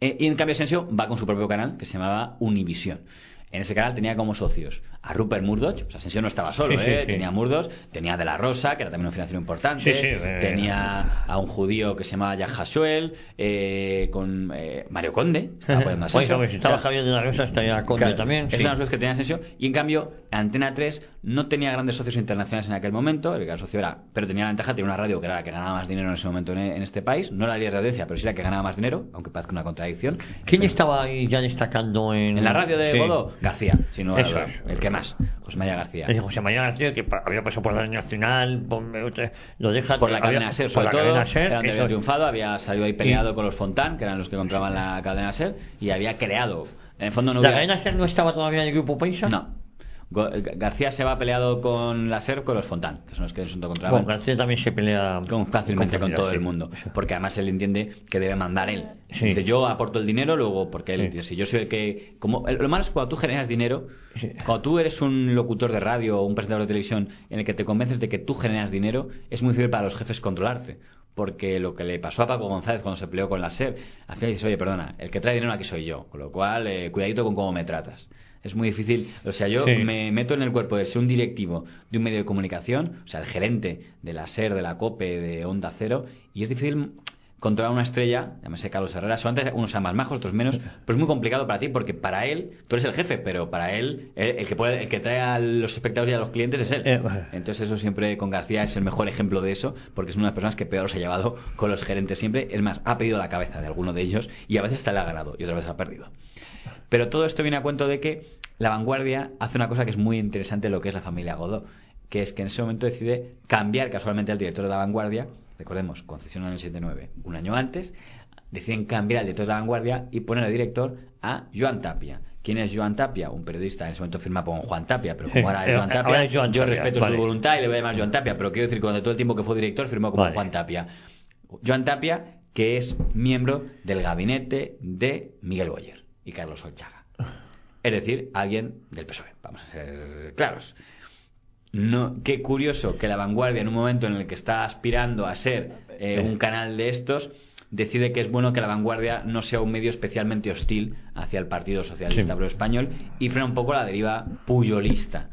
Y en cambio Asensio va con su propio canal, que se llamaba Univisión. En ese canal tenía como socios a Rupert Murdoch, o sea, Asensio no estaba solo, sí. Tenía a Murdoch, tenía a De La Rosa, que era también un financiero importante, tenía a un judío que se llamaba Jack Hashuel, con Mario Conde, estaba por Oye, si estaba Javier De La Rosa, estaría Conde claro, también. Esos eran los socios que tenía Asensio, y en cambio Antena 3 no tenía grandes socios internacionales en aquel momento, el gran socio era, pero tenía la ventaja de tener una radio que era la que ganaba más dinero en ese momento en este país, no la líder de audiencia, pero sí la que ganaba más dinero, aunque parezca una contradicción. ¿Quién estaba ahí ya destacando en la radio de Godó? García, si no Eso el que más, José María García. José María García, que había pasado por la Radio Nacional, lo deja por la cadena SER, sobre todo, era donde había triunfado, había salido ahí peleado con los Fontán, que eran los que controlaban la cadena SER, y había creado, en el fondo no ¿La cadena SER no estaba todavía en el Grupo Paisa? No. García se va peleado con la SER, con los Fontán, que son los que en asunto controlaban. Bueno, García también se pelea fácilmente con todo el mundo, porque además él entiende que debe mandar él. Dice, yo aporto el dinero, luego, porque él dice, si yo soy el que... Lo malo es cuando tú generas dinero, cuando tú eres un locutor de radio o un presentador de televisión en el que te convences de que tú generas dinero, es muy difícil para los jefes controlarte. Porque lo que le pasó a Paco González cuando se peleó con la SER, al final dices, oye, perdona, el que trae dinero aquí soy yo, con lo cual, cuidadito con cómo me tratas. Es muy difícil, o sea, yo me meto en el cuerpo de ser un directivo de un medio de comunicación, o sea, el gerente de la SER, de la COPE, de Onda Cero, y es difícil controlar una estrella, llámese Carlos Herrera, antes unos sean más majos, otros menos, pero es muy complicado para ti, porque para él, tú eres el jefe, pero para él, el que trae a los espectadores y a los clientes es él. Entonces eso siempre con García es el mejor ejemplo de eso, porque es una de las personas que peor se ha llevado con los gerentes siempre, es más, ha pedido la cabeza de alguno de ellos, y a veces hasta le ha ganado, y otras veces ha perdido. Pero todo esto viene a cuento de que La Vanguardia hace una cosa que es muy interesante, lo que es la familia Godó. que es que en ese momento decide cambiar casualmente al director de La Vanguardia. Recordemos, concesión en el 79, un año antes, deciden cambiar al director de La Vanguardia y poner al director a Joan Tapia. ¿Quién es Joan Tapia? Un periodista, en ese momento firma con Juan Tapia, pero como ahora es Joan Tapia, yo respeto su voluntad y le voy a llamar Joan Tapia, pero quiero decir que cuando todo el tiempo que fue director firmó como Juan Tapia. Joan Tapia, que es miembro del gabinete de Miguel Boyer y Carlos Olchaga. Es decir, alguien del PSOE, vamos a ser claros. No, qué curioso que La Vanguardia, en un momento en el que está aspirando a ser un canal de estos, decide que es bueno que La Vanguardia no sea un medio especialmente hostil hacia el Partido Socialista Obrero Español y frena un poco la deriva puyolista.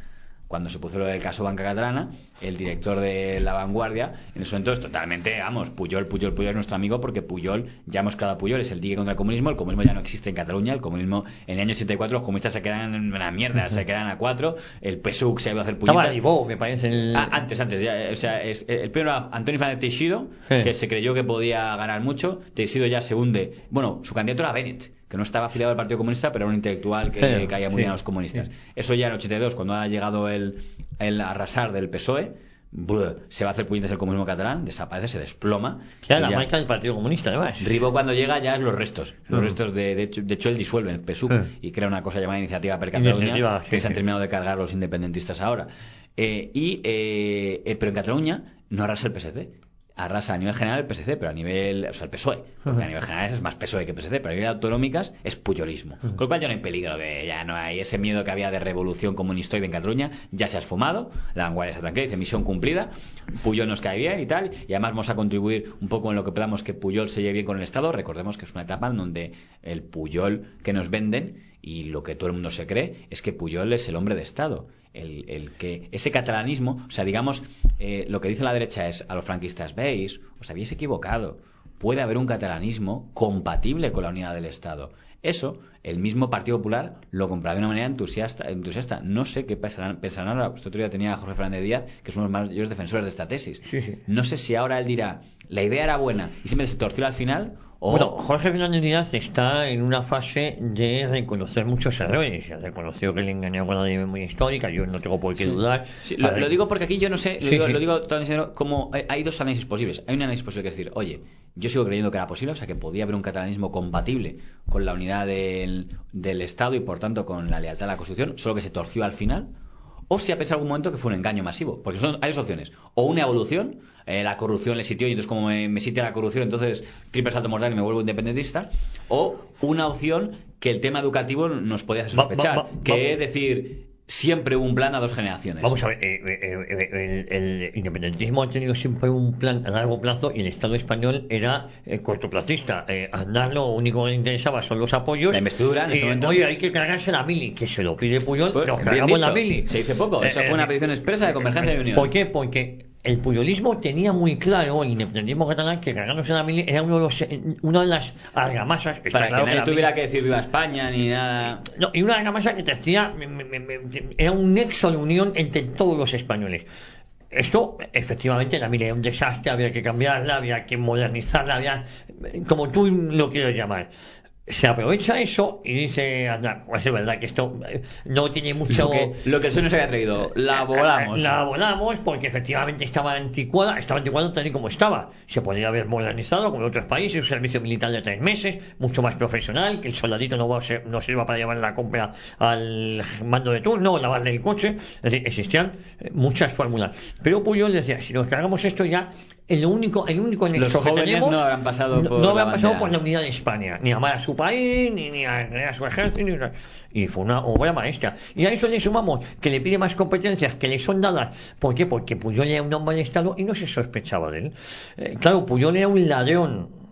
Cuando se puso lo del caso Banca Catalana, el director de La Vanguardia, en ese momento es totalmente, vamos, Pujol es nuestro amigo, porque Pujol, ya hemos creado a Pujol, es el dique contra el comunismo ya no existe en Cataluña, el comunismo, en el año 84 los comunistas se quedan en una mierda, se quedan a 4, el PSUC se ha ido a hacer puñetas. Estaba me parece. Antes, ya, o sea, el primero era Antonio Fernández Teixido, que se creyó que podía ganar mucho, Teixido ya se hunde, bueno, su candidato era Bennett, que no estaba afiliado al Partido Comunista, pero era un intelectual que caía muy bien a los comunistas. Eso ya en el 82, cuando ha llegado el arrasar del PSOE, se va a hacer puñetas el comunismo catalán, desaparece, se desploma. Claro, la marca del Partido Comunista, además. Ribó, cuando llega, ya es los restos. Los restos de hecho, él disuelve el PSUC y crea una cosa llamada Iniciativa per Catalunya, que se han terminado de cargar los independentistas ahora. Pero en Cataluña no arrasa el PSC. Arrasa a nivel general el PSC, pero a nivel, o sea, el PSOE, porque a nivel general es más PSOE que PSC, pero a nivel autonómicas es puyolismo. Con lo cual ya no hay peligro ya no hay ese miedo que había de revolución comunistoide en Cataluña, ya se ha esfumado, La Vanguardia está tranquila, dice misión cumplida, Pujol nos cae bien y tal, y además vamos a contribuir un poco en lo que podamos que Pujol se lleve bien con el Estado. Recordemos que es una etapa en donde el Pujol que nos venden y lo que todo el mundo se cree es que Pujol es el hombre de Estado. El que ese catalanismo, o sea, digamos, lo que dice la derecha es a los franquistas, veis, os habéis equivocado, puede haber un catalanismo compatible con la unidad del Estado. Eso, el mismo Partido Popular lo compra de una manera entusiasta. No sé qué pensarán ahora. Usted otro día tenía a Jorge Fernández Díaz, que es uno de los mayores defensores de esta tesis. Sí. No sé si ahora él dirá, la idea era buena y siempre se torció al final. Bueno, Jorge Fernández Díaz está en una fase de reconocer muchos errores. Ya reconoció que le engañó con la memoria histórica, yo no tengo por qué dudar. Sí, lo digo porque aquí yo no sé, lo digo totalmente sincero, como hay dos análisis posibles. Hay un análisis posible que es decir, oye, yo sigo creyendo que era posible, o sea, que podía haber un catalanismo compatible con la unidad del Estado y por tanto con la lealtad a la Constitución, solo que se torció al final. O si ha pensado en algún momento que fue un engaño masivo, porque hay dos opciones: o una evolución, la corrupción le sitió y entonces como me sitia la corrupción, entonces triple salto mortal y me vuelvo independentista, o una opción que el tema educativo nos podía hacer sospechar, que es decir, siempre hubo un plan a dos generaciones. Vamos a ver, el independentismo ha tenido siempre un plan a largo plazo y el Estado español era cortoplacista. Aznar lo único que le interesaba son los apoyos. La investidura en ese momento. Oye, hay que cargarse la mili, que se lo pide Pujol, pues, nos cargamos la mili. Se dice poco, eso fue una petición expresa de Convergencia y Unión. ¿Por qué? Porque el puyolismo tenía muy claro, el independentismo catalán, que cargándose la mili era una de las argamasas. Para claro que nadie tuviera que decir viva España ni nada. No, y una argamasa que te hacía, era un nexo de unión entre todos los españoles. Esto, efectivamente, la mili era un desastre, había que cambiarla, había que modernizarla, como tú lo quieres llamar. Se aprovecha eso y dice, anda, pues es verdad que esto no tiene mucho... Lo que el sueño se había traído, la volamos. La volamos porque efectivamente estaba anticuada tal y como estaba. Se podría haber modernizado como en otros países, un servicio militar de 3 meses, mucho más profesional, que el soldadito no sirva para llevar la compra al mando de turno o lavarle el coche. Es decir, existían muchas fórmulas. Pero Pujol decía, si nos cargamos esto ya, el único nexo que tenemos no habrán pasado por la unidad de España, ni amar a su país, ni a su ejército, y fue una obra maestra. Y a eso le sumamos que le pide más competencias que le son dadas. ¿Por qué? Porque Pujol era un hombre de Estado y no se sospechaba de él. Claro, Pujol era un ladrón.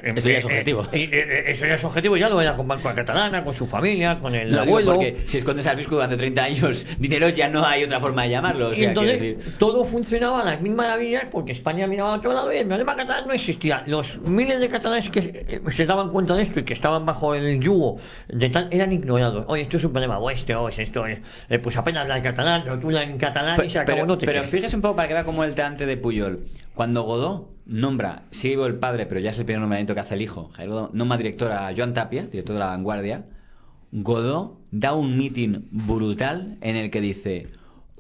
Eso ya es objetivo. Eso ya es objetivo, ya lo era con Banca Catalana, con su familia, con el abuelo. Porque si escondes al fisco durante 30 años dinero, ya no hay otra forma de llamarlo. O sea, y entonces todo funcionaba a las mil maravillas porque España miraba a otro lado y el problema catalán no existía. Los miles de catalanes que se daban cuenta de esto y que estaban bajo el yugo de tal eran ignorados. Oye, esto es un problema vuestro, esto es, pues apenas habla el catalán, rotula en catalán y se acabó. Pero fíjese un poco para que vea cómo el teante de Pujol. Cuando Godó nombra, sigue vivo el padre, pero ya es el primer nombramiento que hace el hijo, nombra director a Joan Tapia, director de La Vanguardia, Godó da un mitin brutal en el que dice: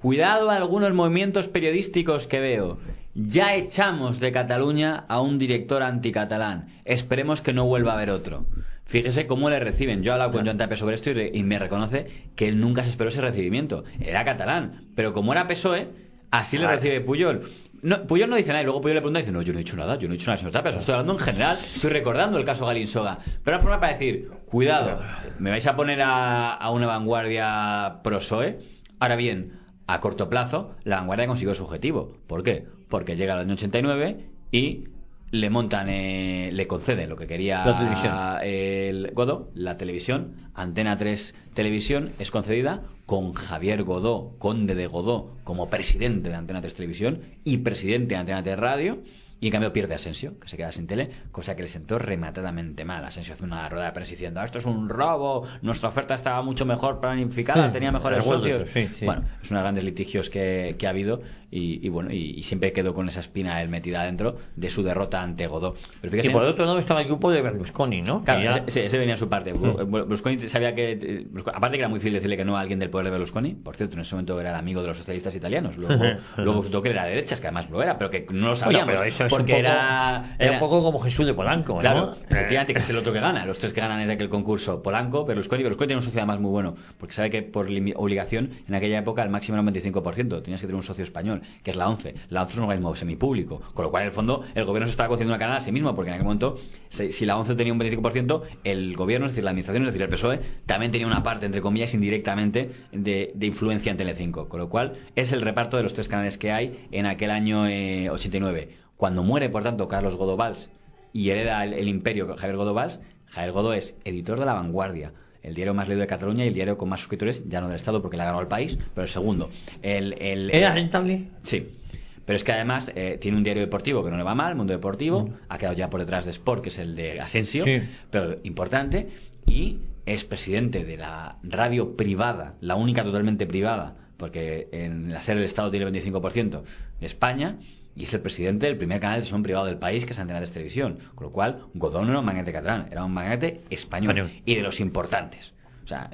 cuidado a algunos movimientos periodísticos que veo. Ya echamos de Cataluña a un director anticatalán. Esperemos que no vuelva a haber otro. Fíjese cómo le reciben. Yo he hablado con Joan Tapia sobre esto y me reconoce que él nunca se esperó ese recibimiento. Era catalán, pero como era PSOE, así le recibe Pujol. No, Pujol no dice nada y luego Pujol le pregunta y dice, no, yo no he dicho nada, señor Tapia, eso estoy hablando en general, estoy recordando el caso Galinsoga. Pero una forma para decir, cuidado, me vais a poner a una vanguardia pro-PSOE. Ahora bien, a corto plazo, la vanguardia consiguió su objetivo. ¿Por qué? Porque llega el año 89 y le montan, le conceden lo que quería la televisión. El Godó, la televisión. Antena 3 Televisión es concedida con Javier Godó, conde de Godó, como presidente de Antena 3 Televisión y presidente de Antena 3 Radio. Y en cambio pierde Asensio, que se queda sin tele, cosa que le sentó rematadamente mal. Asensio hace una rueda de prensa diciendo, esto es un robo, nuestra oferta estaba mucho mejor planificada, tenía mejores socios. Sí. Bueno, es uno de los grandes litigios que ha habido y siempre quedó con esa espina él metida dentro de su derrota ante Godó. Pero fíjese, y por otro lado estaba el grupo de Berlusconi, ¿no? Claro, ese venía a su parte. Berlusconi sabía que... Aparte que era muy difícil decirle que no a alguien del poder de Berlusconi. Por cierto, en ese momento era el amigo de los socialistas italianos. Luego resultó que era de derechas, que además lo era, pero que no lo sabíamos. Bueno, porque era un poco como Jesús de Polanco, claro, ¿no? Efectivamente, que es el otro que gana. Los tres que ganan es aquel concurso. Polanco, Berlusconi tiene un socio además muy bueno, porque sabe que por obligación en aquella época el máximo era un 25%. Tenías que tener un socio español, que es la ONCE. La ONCE es un organismo semipúblico, con lo cual en el fondo el gobierno se estaba concediendo una canal a sí mismo, porque en aquel momento si la ONCE tenía un 25%, el gobierno, es decir, la administración, es decir, el PSOE, también tenía una parte, entre comillas, indirectamente de influencia en Telecinco, con lo cual es el reparto de los tres canales que hay en aquel año 89. Cuando muere, por tanto, Carlos Godó Valls y hereda el imperio Javier Godó Valls, Javier Godó es editor de La Vanguardia, el diario más leído de Cataluña y el diario con más suscriptores, ya no del Estado porque le ha ganado al país, pero el segundo. ¿Era rentable? Sí. Pero es que además tiene un diario deportivo que no le va mal, el Mundo Deportivo, ha quedado ya por detrás de Sport, que es el de Asensio, pero importante, y es presidente de la radio privada, la única totalmente privada, porque en la SER el Estado tiene el 25% de España, y es el presidente del primer canal de televisión privado del país, que es Antena 3 Televisión, con lo cual Godó no era un magnate catalán, era un magnate español. Y de los importantes. O sea,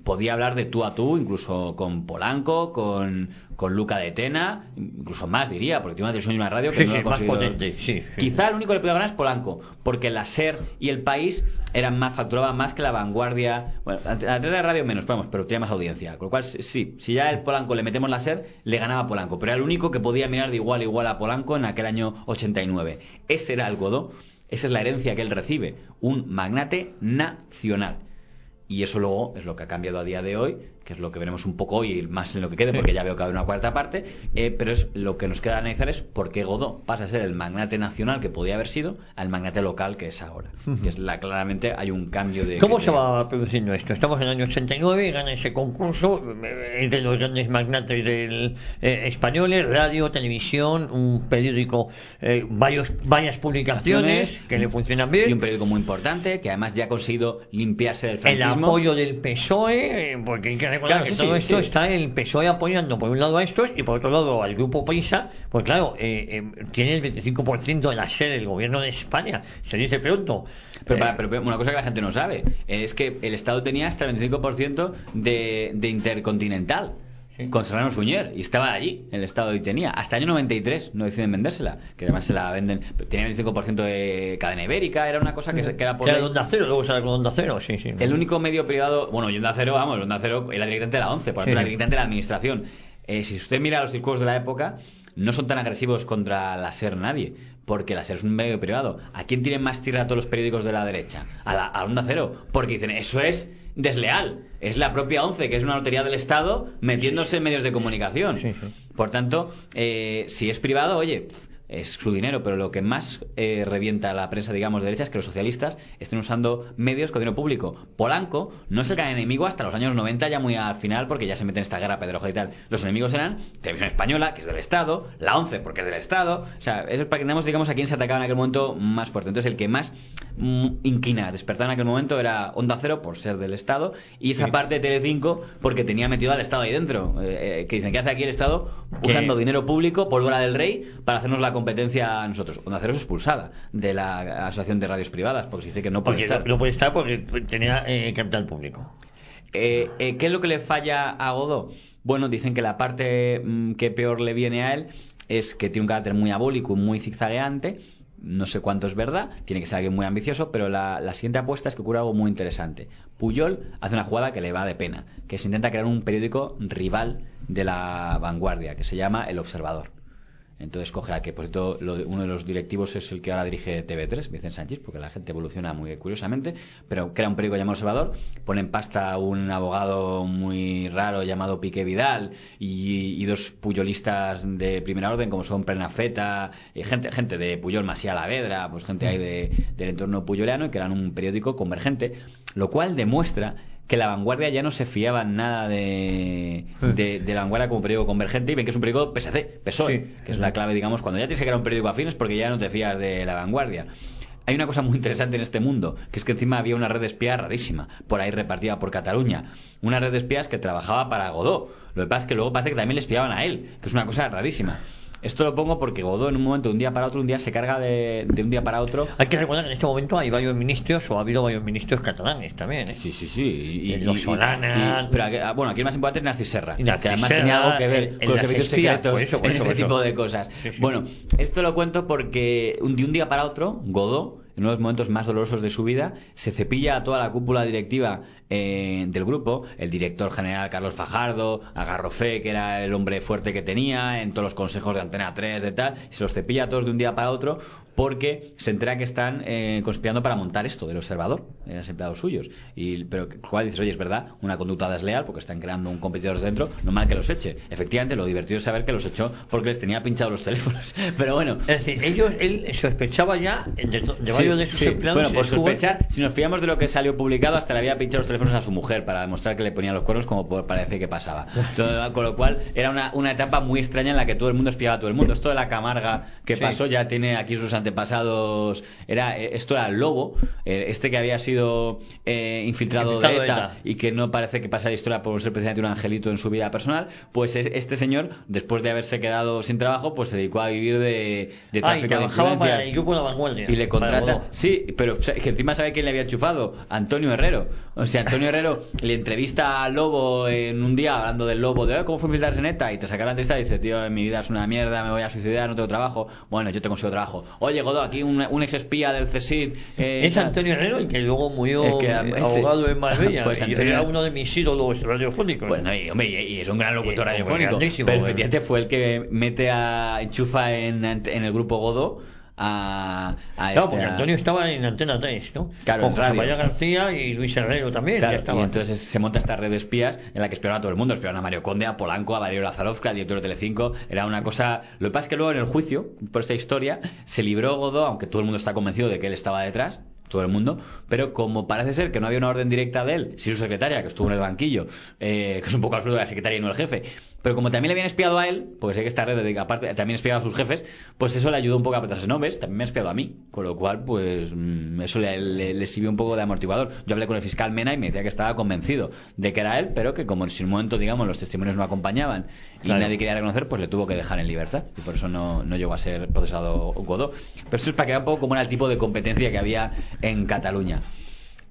podía hablar de tú a tú, incluso con Polanco, con Luca de Tena, incluso más diría, porque tiene una televisión y una radio que no lo ha conseguido. Más potente, Quizá el único que le podía ganar es Polanco, porque la SER y el país facturaban más que La Vanguardia. Bueno, la tele de radio menos, pero tenía más audiencia. Con lo cual, sí, si ya el Polanco le metemos la SER, le ganaba a Polanco, pero era el único que podía mirar de igual a igual a Polanco en aquel año 89. Ese era el Godó, esa es la herencia que él recibe, un magnate nacional. Y eso luego es lo que ha cambiado a día de hoy, que es lo que veremos un poco hoy, más en lo que quede, porque ya veo que hay una cuarta parte, pero es lo que nos queda analizar es por qué Godó pasa a ser el magnate nacional que podía haber sido al magnate local que es ahora. Que es claramente hay un cambio de... ¿Cómo se va produciendo esto? Estamos en el año 89, gana ese concurso, es de los grandes magnates españoles, radio, televisión, un periódico, varias publicaciones que le funcionan bien. Y un periódico muy importante, que además ya ha conseguido limpiarse del franquismo. El apoyo del PSOE, porque hay que recordar que todo esto está el PSOE apoyando por un lado a estos y por otro lado al grupo Prisa, pues claro, tiene el 25% de la SER del gobierno de España, se dice pronto. Pero una cosa que la gente no sabe es que el Estado tenía hasta el 25% de Intercontinental. Con Serrano Suñer, y estaba allí el Estado y tenía hasta el año 93 no deciden vendérsela, que además se la venden, tenía el 25% de cadena ibérica, era una cosa que era por era Onda Cero, luego sale con Onda Cero, sí. El único medio privado, bueno, y Onda Cero era directamente de la ONCE, por ejemplo, era directamente de la administración. Si usted mira los discursos de la época, no son tan agresivos contra la SER nadie, porque la SER es un medio privado. ¿A quién tienen más tierra todos los periódicos de la derecha? A Onda Cero, porque dicen, eso es desleal, es la propia ONCE, que es una lotería del Estado, metiéndose en medios de comunicación. Por tanto, si es privado, oye, es su dinero, pero lo que más revienta a la prensa, digamos, de derecha es que los socialistas estén usando medios con dinero público. Polanco no es el gran enemigo hasta los años 90, ya muy al final, porque ya se mete en esta guerra Pedroja y tal. Los enemigos eran Televisión Española, que es del Estado, la ONCE, porque es del Estado. O sea, eso es para que tengamos, digamos, a quién se atacaba en aquel momento más fuerte. Entonces, el que más inquina, despertar en aquel momento era Onda Cero, por ser del Estado, y esa parte de Telecinco, porque tenía metido al Estado ahí dentro. Que dicen, ¿qué hace aquí el Estado? Usando dinero público, pólvora del rey, para hacernos la competencia a nosotros. Onda Cero es expulsada de la Asociación de Radios Privadas, porque se dice que no puede estar. No puede estar porque tenía capital público. ¿Qué es lo que le falla a Godó? Bueno, dicen que la parte que peor le viene a él es que tiene un carácter muy abólico, muy zigzagueante. No sé cuánto es verdad, tiene que ser alguien muy ambicioso, pero la siguiente apuesta es que ocurre algo muy interesante. Pujol hace una jugada que le va de pena, que se intenta crear un periódico rival de La Vanguardia, que se llama El Observador. Entonces coge a que, por cierto, uno de los directivos es el que ahora dirige TV3, Vicente Sánchez, porque la gente evoluciona muy curiosamente, pero crea un periódico llamado Observador, pone en pasta a un abogado muy raro llamado Piqué Vidal y dos puyolistas de primera orden como son Prenafeta, gente de Pujol, Masía Alavedra, pues gente ahí del entorno puyoliano, y crean un periódico convergente, lo cual demuestra que La Vanguardia ya no se fiaba nada de La Vanguardia como periódico convergente, y ven que es un periódico PSOE, que es la clave, digamos, cuando ya tienes que crear un periódico afín es porque ya no te fías de La Vanguardia. Hay una cosa muy interesante en este mundo, que es que encima había una red de espías rarísima, por ahí repartida por Cataluña, una red de espías que trabajaba para Godó. Lo que pasa es que luego parece que también le espiaban a él, que es una cosa rarísima. Esto lo pongo porque Godó en un momento, de un día para otro, un día se carga de un día para otro. Hay que recordar que en este momento hay varios ministros, o ha habido varios ministros catalanes también, ¿eh? Sí. Los Solana. Pero aquí el más importante es Narcís Serra, que además tenía algo que ver con los servicios secretos en este tipo de cosas. Sí. Bueno, esto lo cuento porque de un día para otro, Godó, en uno de los momentos más dolorosos de su vida, se cepilla a toda la cúpula directiva del grupo, el director general Carlos Fajardo, a Garrofé, que era el hombre fuerte que tenía, en todos los consejos de Antena 3, de tal, y se los cepilla a todos de un día para otro, porque se entera que están conspirando para montar esto del Observador, eran empleados suyos. Pero cual dices, oye, es verdad, una conducta desleal, porque están creando un competidor desde dentro, no mal que los eche. Efectivamente, lo divertido es saber que los echó porque les tenía pinchados los teléfonos. Pero bueno. Es decir, él sospechaba ya de varios de sus empleados. Bueno, por sospechar, si nos fiamos de lo que salió publicado, hasta le había pinchado los teléfonos a su mujer para demostrar que le ponían los cuernos, como parece que pasaba. Con lo cual, era una etapa muy extraña en la que todo el mundo espiaba a todo el mundo. Esto de la Camarga que pasó ya tiene aquí sus antepasados. Esto era el Lobo, este que había sido infiltrado de ETA y que no parece que pasa la historia por ser precisamente un angelito en su vida personal. Pues este señor, después de haberse quedado sin trabajo, pues se dedicó a vivir de tráfico de influencias. Para el grupo de La Vanguardia. Y le contrata. Sí, pero que encima sabe quién le había enchufado: Antonio Herrero. O sea, Antonio Herrero le entrevista al Lobo en un día hablando del Lobo, de cómo fue infiltrarse en ETA, y te saca la entrevista y dice: tío, en mi vida es una mierda, me voy a suicidar, no tengo trabajo. Bueno, yo te consigo trabajo. Oye, Godó, aquí un ex espía del CSID. Es Antonio Herrero, el que luego murió abogado en Marbella. Pues Antonio era uno de mis ídolos radiofónicos. Bueno, y es un gran locutor radiofónico. Pero efectivamente fue el que enchufa en el grupo Godó claro, porque Antonio estaba en Antena 3, ¿no? Claro, con José María García y Luis Herrero también. Claro, y entonces se monta esta red de espías en la que esperaban a todo el mundo. Esperaban a Mario Conde, a Polanco, a Valerio Lazarovka, al director de Telecinco. Era una cosa. Lo que pasa es que luego en el juicio, por esta historia, se libró Godó, aunque todo el mundo está convencido de que él estaba detrás, todo el mundo, pero como parece ser que no había una orden directa de él, si su secretaria, que estuvo en el banquillo, que es un poco absurdo de la secretaria y no el jefe, pero como también le habían espiado a él, porque sé que esta red aparte también espiaba a sus jefes, pues eso le ayudó un poco a apretarse. No, ves, también me ha espiado a mí, con lo cual pues eso le sirvió un poco de amortiguador. Yo hablé con el fiscal Mena y me decía que estaba convencido de que era él, pero que como en su momento, digamos, los testimonios no acompañaban y nadie quería reconocer, pues le tuvo que dejar en libertad, y por eso no llegó a ser procesado Godó. Pero esto es para que vea un poco cómo era el tipo de competencia que había en Cataluña.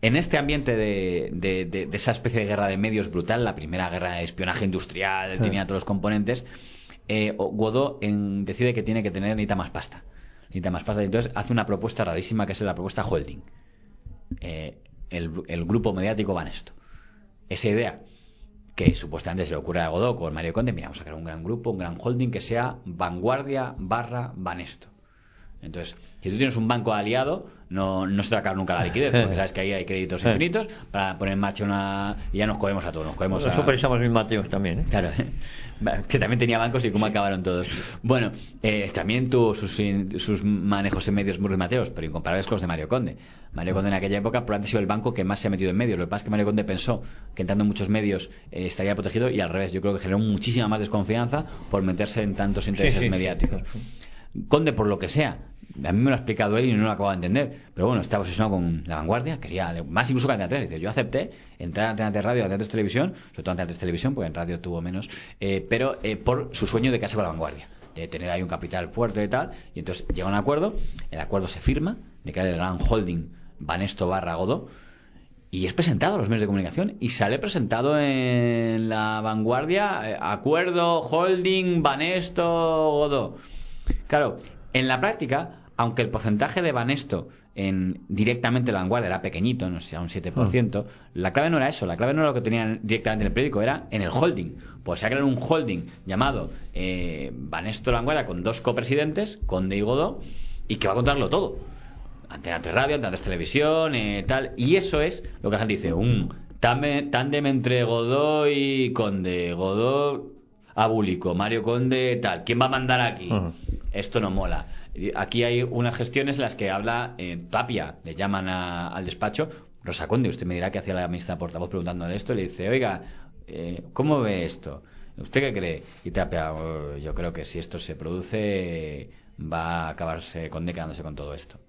En este ambiente de esa especie de guerra de medios brutal, la primera guerra de espionaje industrial, tenía todos los componentes, Godó decide que necesita más pasta. Y entonces hace una propuesta rarísima, que es la propuesta holding. El grupo mediático Banesto. Esa idea que supuestamente se le ocurre a Godó con Mario Conde: mira, vamos a crear un gran grupo, un gran holding que sea Vanguardia / Banesto. Entonces, si tú tienes un banco aliado, no se te va a acabar nunca la liquidez, porque sabes que ahí hay créditos infinitos para poner en marcha y ya nos cogemos a todos. Eso pensamos en Mateos también, ¿eh? Claro, que también tenía bancos y cómo acabaron todos. Bueno, también tuvo sus manejos en medios muy Mateos, pero incomparables con los de Mario Conde. Mario Conde en aquella época probablemente ha sido el banco que más se ha metido en medios. Lo que pasa es que Mario Conde pensó que entrando en muchos medios estaría protegido, y al revés, yo creo que generó muchísima más desconfianza por meterse en tantos intereses mediáticos. Conde, por lo que sea, a mí me lo ha explicado él y no lo acabo de entender, pero bueno, estaba obsesionado con La Vanguardia, quería más incluso que Antena 3. Dice: yo acepté entrar a Antena 3 Radio, a Antena 3 Televisión, sobre todo a Antena 3 Televisión, porque en radio tuvo menos, pero por su sueño de quedarse con La Vanguardia, de tener ahí un capital fuerte y tal. Y entonces llega un acuerdo, el acuerdo se firma de crear el gran holding Banesto / Godó, y es presentado a los medios de comunicación y sale presentado en La Vanguardia, acuerdo, holding, Banesto, Godó. Claro, en la práctica, aunque el porcentaje de Banesto en directamente La Vanguardia era pequeño, no sé, un 7%, la clave no era eso, la clave no era lo que tenían directamente en el periódico, era en el holding. Pues se ha creado un holding llamado Banesto La Vanguardia con 2 copresidentes, Conde y Godó, y que va a contarlo todo. Antena 3 Radio, Antena 3 Televisión, tal. Y eso es lo que la gente dice, un tándem entre Godó y Conde. Godó abúlico, Mario Conde, tal. ¿Quién va a mandar aquí? Esto no mola. Aquí hay unas gestiones en las que habla Tapia, le llaman al despacho. Rosa Conde, usted me dirá que hacía la ministra portavoz preguntándole esto, y le dice, oiga, ¿cómo ve esto? ¿Usted qué cree? Y Tapia, yo creo que si esto se produce va a acabarse Conde quedándose con todo esto.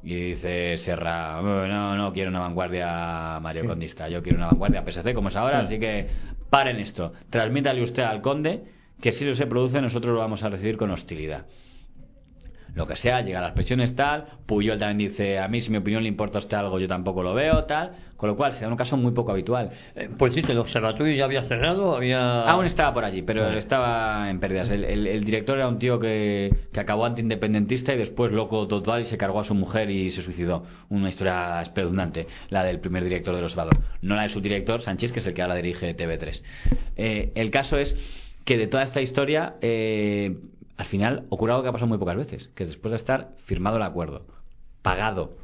Y dice Serra, no quiero una vanguardia mariocondista, yo quiero una vanguardia PSC como es ahora, así que paren esto, transmítale usted al Conde que si eso se produce nosotros lo vamos a recibir con hostilidad. Lo que sea, llega a las presiones tal, Puyol también dice, a mí si mi opinión le importa a usted algo yo tampoco lo veo, tal, con lo cual se da un caso muy poco habitual. Pues sí, el observatorio ya había cerrado, aún estaba por allí, pero estaba en pérdidas. El director era un tío que acabó antiindependentista y después loco total y se cargó a su mujer y se suicidó. Una historia espeluznante, la del primer director del observador, no la de su director, Sánchez, que es el que ahora dirige TV3. El caso es que de toda esta historia al final ocurre algo que ha pasado muy pocas veces, que es después de estar firmado el acuerdo, pagado,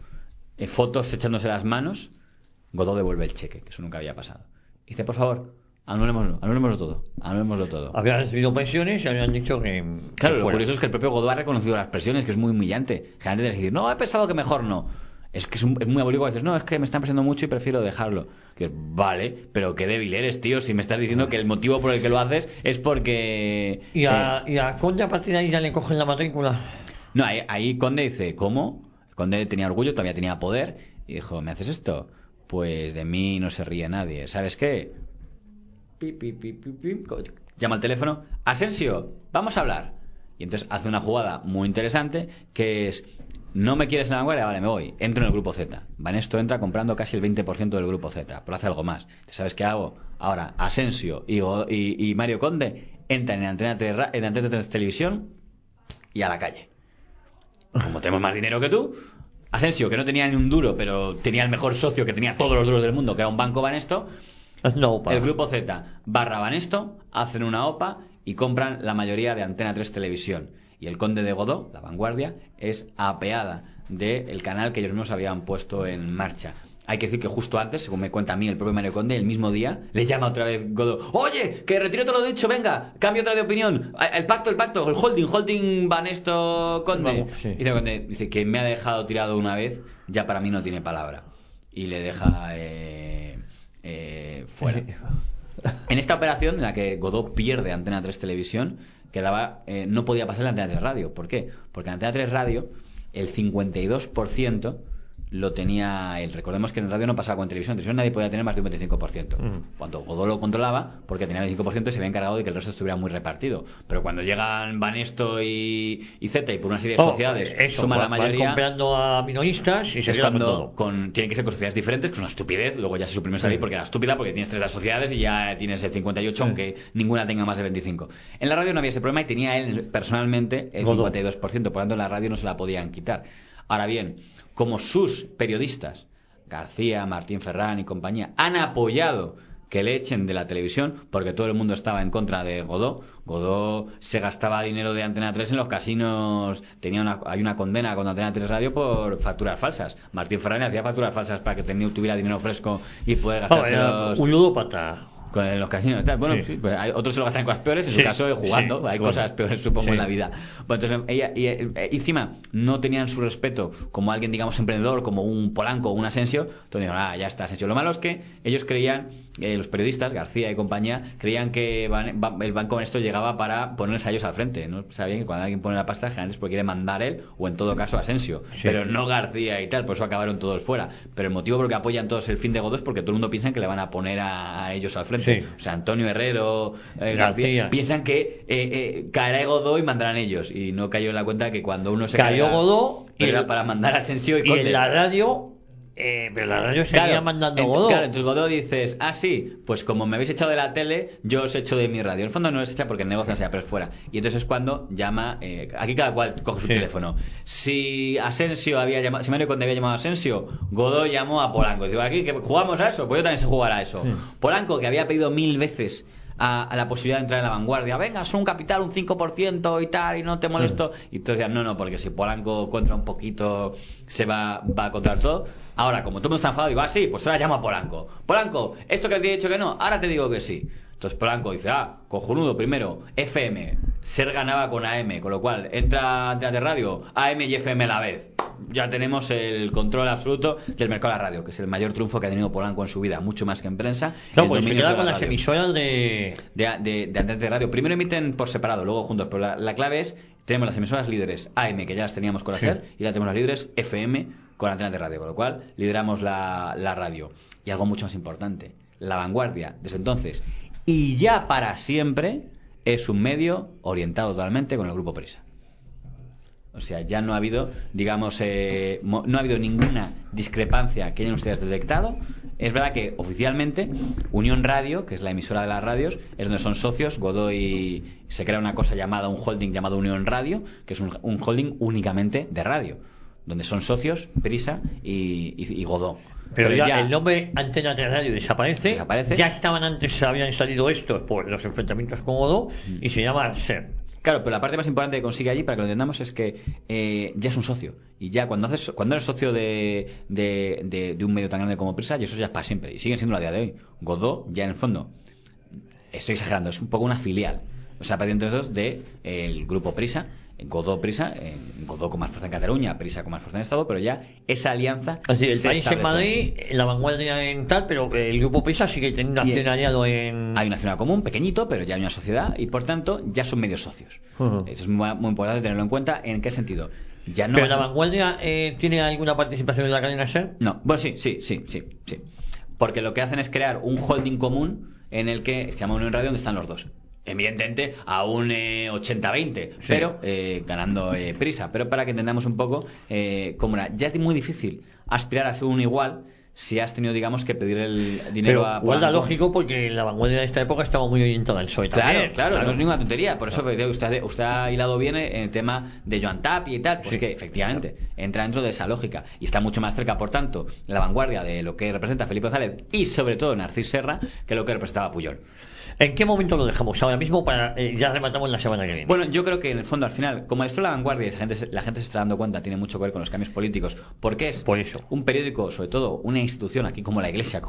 fotos echándose las manos, Godó devuelve el cheque, que eso nunca había pasado. Dice, por favor, anulémoslo todo. Habían recibido pensiones y habían dicho que... Claro, lo curioso es que el propio Godó ha reconocido las pensiones, que es muy humillante. Generalmente tienes que decir, no, he pensado que mejor no. Es que es muy aburrido. Dices, no, es que me están presionando mucho y prefiero dejarlo. Que vale, pero qué débil eres, tío, si me estás diciendo que el motivo por el que lo haces es porque... ¿Y a Conde a partir de ahí ya le cogen la matrícula? No, ahí Conde dice, ¿cómo? Conde tenía orgullo, todavía tenía poder, y dijo, ¿me haces esto? Pues de mí no se ríe nadie. ¿Sabes qué? Llama al teléfono, Asensio, vamos a hablar. Y entonces hace una jugada muy interesante, que es... ¿No me quieres en La Vanguardia? Vale, me voy. Entro en el Grupo Z. Banesto entra comprando casi el 20% del Grupo Z, pero hace algo más. ¿Sabes qué hago? Ahora, Asensio y Mario Conde entran en Antena 3 Televisión y a la calle. Como tenemos más dinero que tú, Asensio, que no tenía ni un duro, pero tenía el mejor socio que tenía todos los duros del mundo, que era un banco Banesto, el Grupo Z barra Banesto hacen una OPA y compran la mayoría de Antena 3 Televisión. Y el Conde de Godó, La Vanguardia, es apeada del canal que ellos mismos habían puesto en marcha. Hay que decir que justo antes, según me cuenta a mí el propio Mario Conde, el mismo día, le llama otra vez Godó. Oye, que retiro todo lo dicho, venga, cambio otra de opinión. El pacto, el holding Banesto Conde. Vamos, sí. Dice Conde, dice que me ha dejado tirado una vez, ya para mí no tiene palabra. Y le deja fuera. En esta operación, en la que Godó pierde Antena 3 Televisión, no podía pasar la Antena 3 Radio. ¿Por qué? Porque en Antena 3 Radio el 52% lo tenía él. Recordemos que en radio no pasaba con televisión. En televisión nadie podía tener más de un 25%. Cuando Godó lo controlaba, porque tenía el 25%, se había encargado de que el resto estuviera muy repartido. Pero cuando llegan Banesto y Z y por una serie de sociedades suman la mayoría, van comprando a minoristas y se es quedan cuando con todo. Tienen que ser con sociedades diferentes, que es una estupidez. Luego ya se suprimió esa ley porque era estúpida, porque tienes 3 de las sociedades y ya tienes el 58, aunque ninguna tenga más de 25. En la radio no había ese problema y tenía él personalmente el 52%, por lo tanto la radio no se la podían quitar. Ahora bien, como sus periodistas, García, Martín Ferrán y compañía, han apoyado que le echen de la televisión, porque todo el mundo estaba en contra de Godó. Godó se gastaba dinero de Antena 3 en los casinos. Hay una condena contra Antena 3 Radio por facturas falsas. Martín Ferrán hacía facturas falsas para que tuviera dinero fresco y poder gastárselos. Un ludópata. Con los casinos, tal. Bueno, sí, pues otros se lo gastan en cosas peores, en su caso jugando. Hay cosas peores, supongo, en la vida. Bueno, entonces ella encima no tenían su respeto como alguien, digamos, emprendedor, como un Polanco o un Asensio. Entonces dijeron, ya está, Asensio. Lo malo es que ellos creían, los periodistas, García y compañía, creían que el banco Banesto llegaba para ponerles a ellos al frente. No sabían que cuando alguien pone la pasta, generalmente es porque quiere mandar él, o en todo caso Asensio, pero no García y tal. Por eso acabaron todos fuera. Pero el motivo por el que apoyan todos el fin de Godó es porque todo el mundo piensa que le van a poner a ellos al frente. O sea, Antonio Herrero, García, piensan que caerá Godó y mandarán ellos, y no cayó en la cuenta que cuando uno se cayó Godó era para mandar a Asensio y Conde. En la radio Pero la radio seguía mandando Godó. Claro, entonces Godó dices, sí, pues como me habéis echado de la tele, yo os echo de mi radio. En el fondo no les echa porque el negocio no se pero es fuera. Y entonces es cuando llama, aquí cada cual coge su teléfono. Si Asensio había llamado, si Mario Conde había llamado a Asensio, Godó llamó a Polanco. Digo, aquí que jugamos a eso, pues yo también sé jugar a eso. Sí. Polanco, que había pedido 1000 veces a la posibilidad de entrar en La Vanguardia, venga, son un capital, un 5% y tal, y no te molesto. Y tú decías, no, porque si Polanco contra un poquito se va a controlar todo. Ahora, como todo el mundo está enfadado, digo, sí, pues ahora llamo a Polanco. Polanco, esto que te he dicho que no, ahora te digo que sí. Entonces Polanco dice, cojonudo, primero, FM, SER ganaba con AM, con lo cual entra Antena de Radio, AM y FM a la vez. Ya tenemos el control absoluto del mercado de la radio, que es el mayor triunfo que ha tenido Polanco en su vida, mucho más que en prensa. No, pues se queda con las emisoras de Antena de Radio. Primero emiten por separado, luego juntos, pero la clave es, tenemos las emisoras líderes AM, que ya las teníamos con la SER, y ya tenemos las líderes FM con Antena de Radio, con lo cual lideramos la radio. Y algo mucho más importante, La Vanguardia, desde entonces y ya para siempre, es un medio orientado totalmente con el Grupo Prisa. O sea, ya no ha habido, digamos, no ha habido ninguna discrepancia que hayan ustedes detectado. Es verdad que oficialmente Unión Radio, que es la emisora de las radios, es donde son socios Godó, y se crea una cosa llamada, un holding llamado Unión Radio, que es un holding únicamente de radio, donde son socios Prisa y Godó. Pero ya el nombre Antena de Radio desaparece. Ya estaban antes, habían salido estos por los enfrentamientos con Godó, y se llama SER. Claro, pero la parte más importante que consigue allí, para que lo entendamos, es que ya es un socio. Y ya cuando eres socio de un medio tan grande como Prisa, y eso ya es para siempre. Y siguen siendo a día de hoy. Godó, ya en el fondo, estoy exagerando, es un poco una filial. O sea, para entonces del grupo Prisa, Godó Prisa, Godó con más fuerza en Cataluña, Prisa con más fuerza en Estado, pero ya esa alianza. Así, el país en Madrid, La Vanguardia en tal, pero el grupo Prisa sigue teniendo un accionariado en. Hay un accionariado común, pequeñito, pero ya hay una sociedad y por tanto ya son medios socios. Eso es muy importante tenerlo en cuenta. ¿En qué sentido? Ya no. ¿Pero La Vanguardia tiene alguna participación en la cadena SER? No, bueno, sí. Porque lo que hacen es crear un holding común en el que se llama Unión Radio, donde están los dos. Evidentemente a un 80-20, sí, pero ganando Prisa. Pero para que entendamos un poco cómo era, ya es muy difícil aspirar a ser un igual si has tenido, digamos, que pedir el dinero pero a igual da lógico, porque La Vanguardia de esta época estaba muy orientada al PSOE también. Claro, no es ninguna tontería. Por eso usted ha hilado bien en el tema de Joan Tapia y tal, pues sí, que efectivamente entra dentro de esa lógica y está mucho más cerca, por tanto, La Vanguardia de lo que representa Felipe González y sobre todo Narcís Serra, que lo que representaba Pujol. ¿En qué momento lo dejamos ahora mismo para ya rematamos la semana que viene? Bueno, yo creo que en el fondo, al final, como esto La Vanguardia, la gente se está dando cuenta, tiene mucho que ver con los cambios políticos, porque es por eso un periódico, sobre todo una institución, aquí como la Iglesia,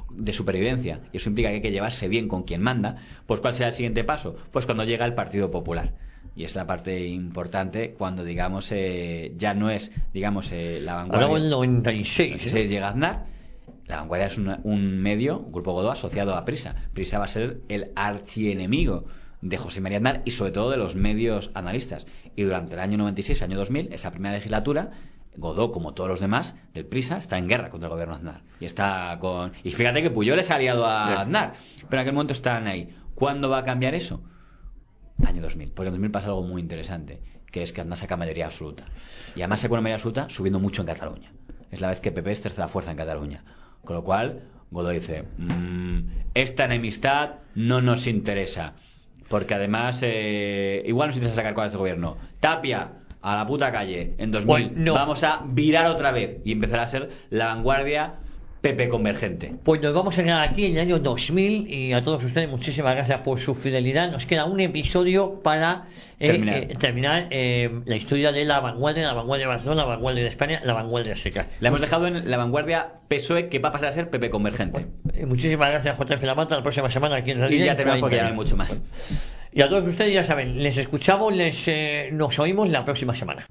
de supervivencia, y eso implica que hay que llevarse bien con quien manda. Pues ¿cuál será el siguiente paso? Pues cuando llega el Partido Popular. Y es la parte importante cuando, digamos, ya no es, digamos, La Vanguardia. Ahora en el 96. Llega Aznar. La Vanguardia es un medio, un grupo Godó asociado a Prisa. Prisa va a ser el archienemigo de José María Aznar y sobre todo de los medios analistas. Y durante el año 96, año 2000, esa primera legislatura, Godó, como todos los demás del Prisa, está en guerra contra el gobierno de Aznar. Y fíjate que Pujol es aliado a Aznar. Pero en aquel momento están ahí. ¿Cuándo va a cambiar eso? Año 2000. Porque en 2000 pasa algo muy interesante, que es que Aznar saca mayoría absoluta. Y además saca una mayoría absoluta subiendo mucho en Cataluña. Es la vez que PP es tercera fuerza en Cataluña. Con lo cual, Godó dice, esta enemistad no nos interesa, porque además igual nos interesa sacar cosas de gobierno. Tapia, a la puta calle, en 2000 bueno, no. Vamos a virar otra vez y empezar a ser La Vanguardia PP convergente. Pues nos vamos a quedar aquí en el año 2000 y a todos ustedes muchísimas gracias por su fidelidad. Nos queda un episodio para terminar la historia de La Vanguardia de Barcelona, La Vanguardia de España, La Vanguardia seca. La hemos dejado en La Vanguardia PSOE, que va a pasar a ser PP convergente. Muchísimas gracias, JF La Mata. La próxima semana aquí en la línea. Y ya terminamos porque ya no hay mucho más. Y a todos ustedes ya saben, les escuchamos, nos oímos la próxima semana.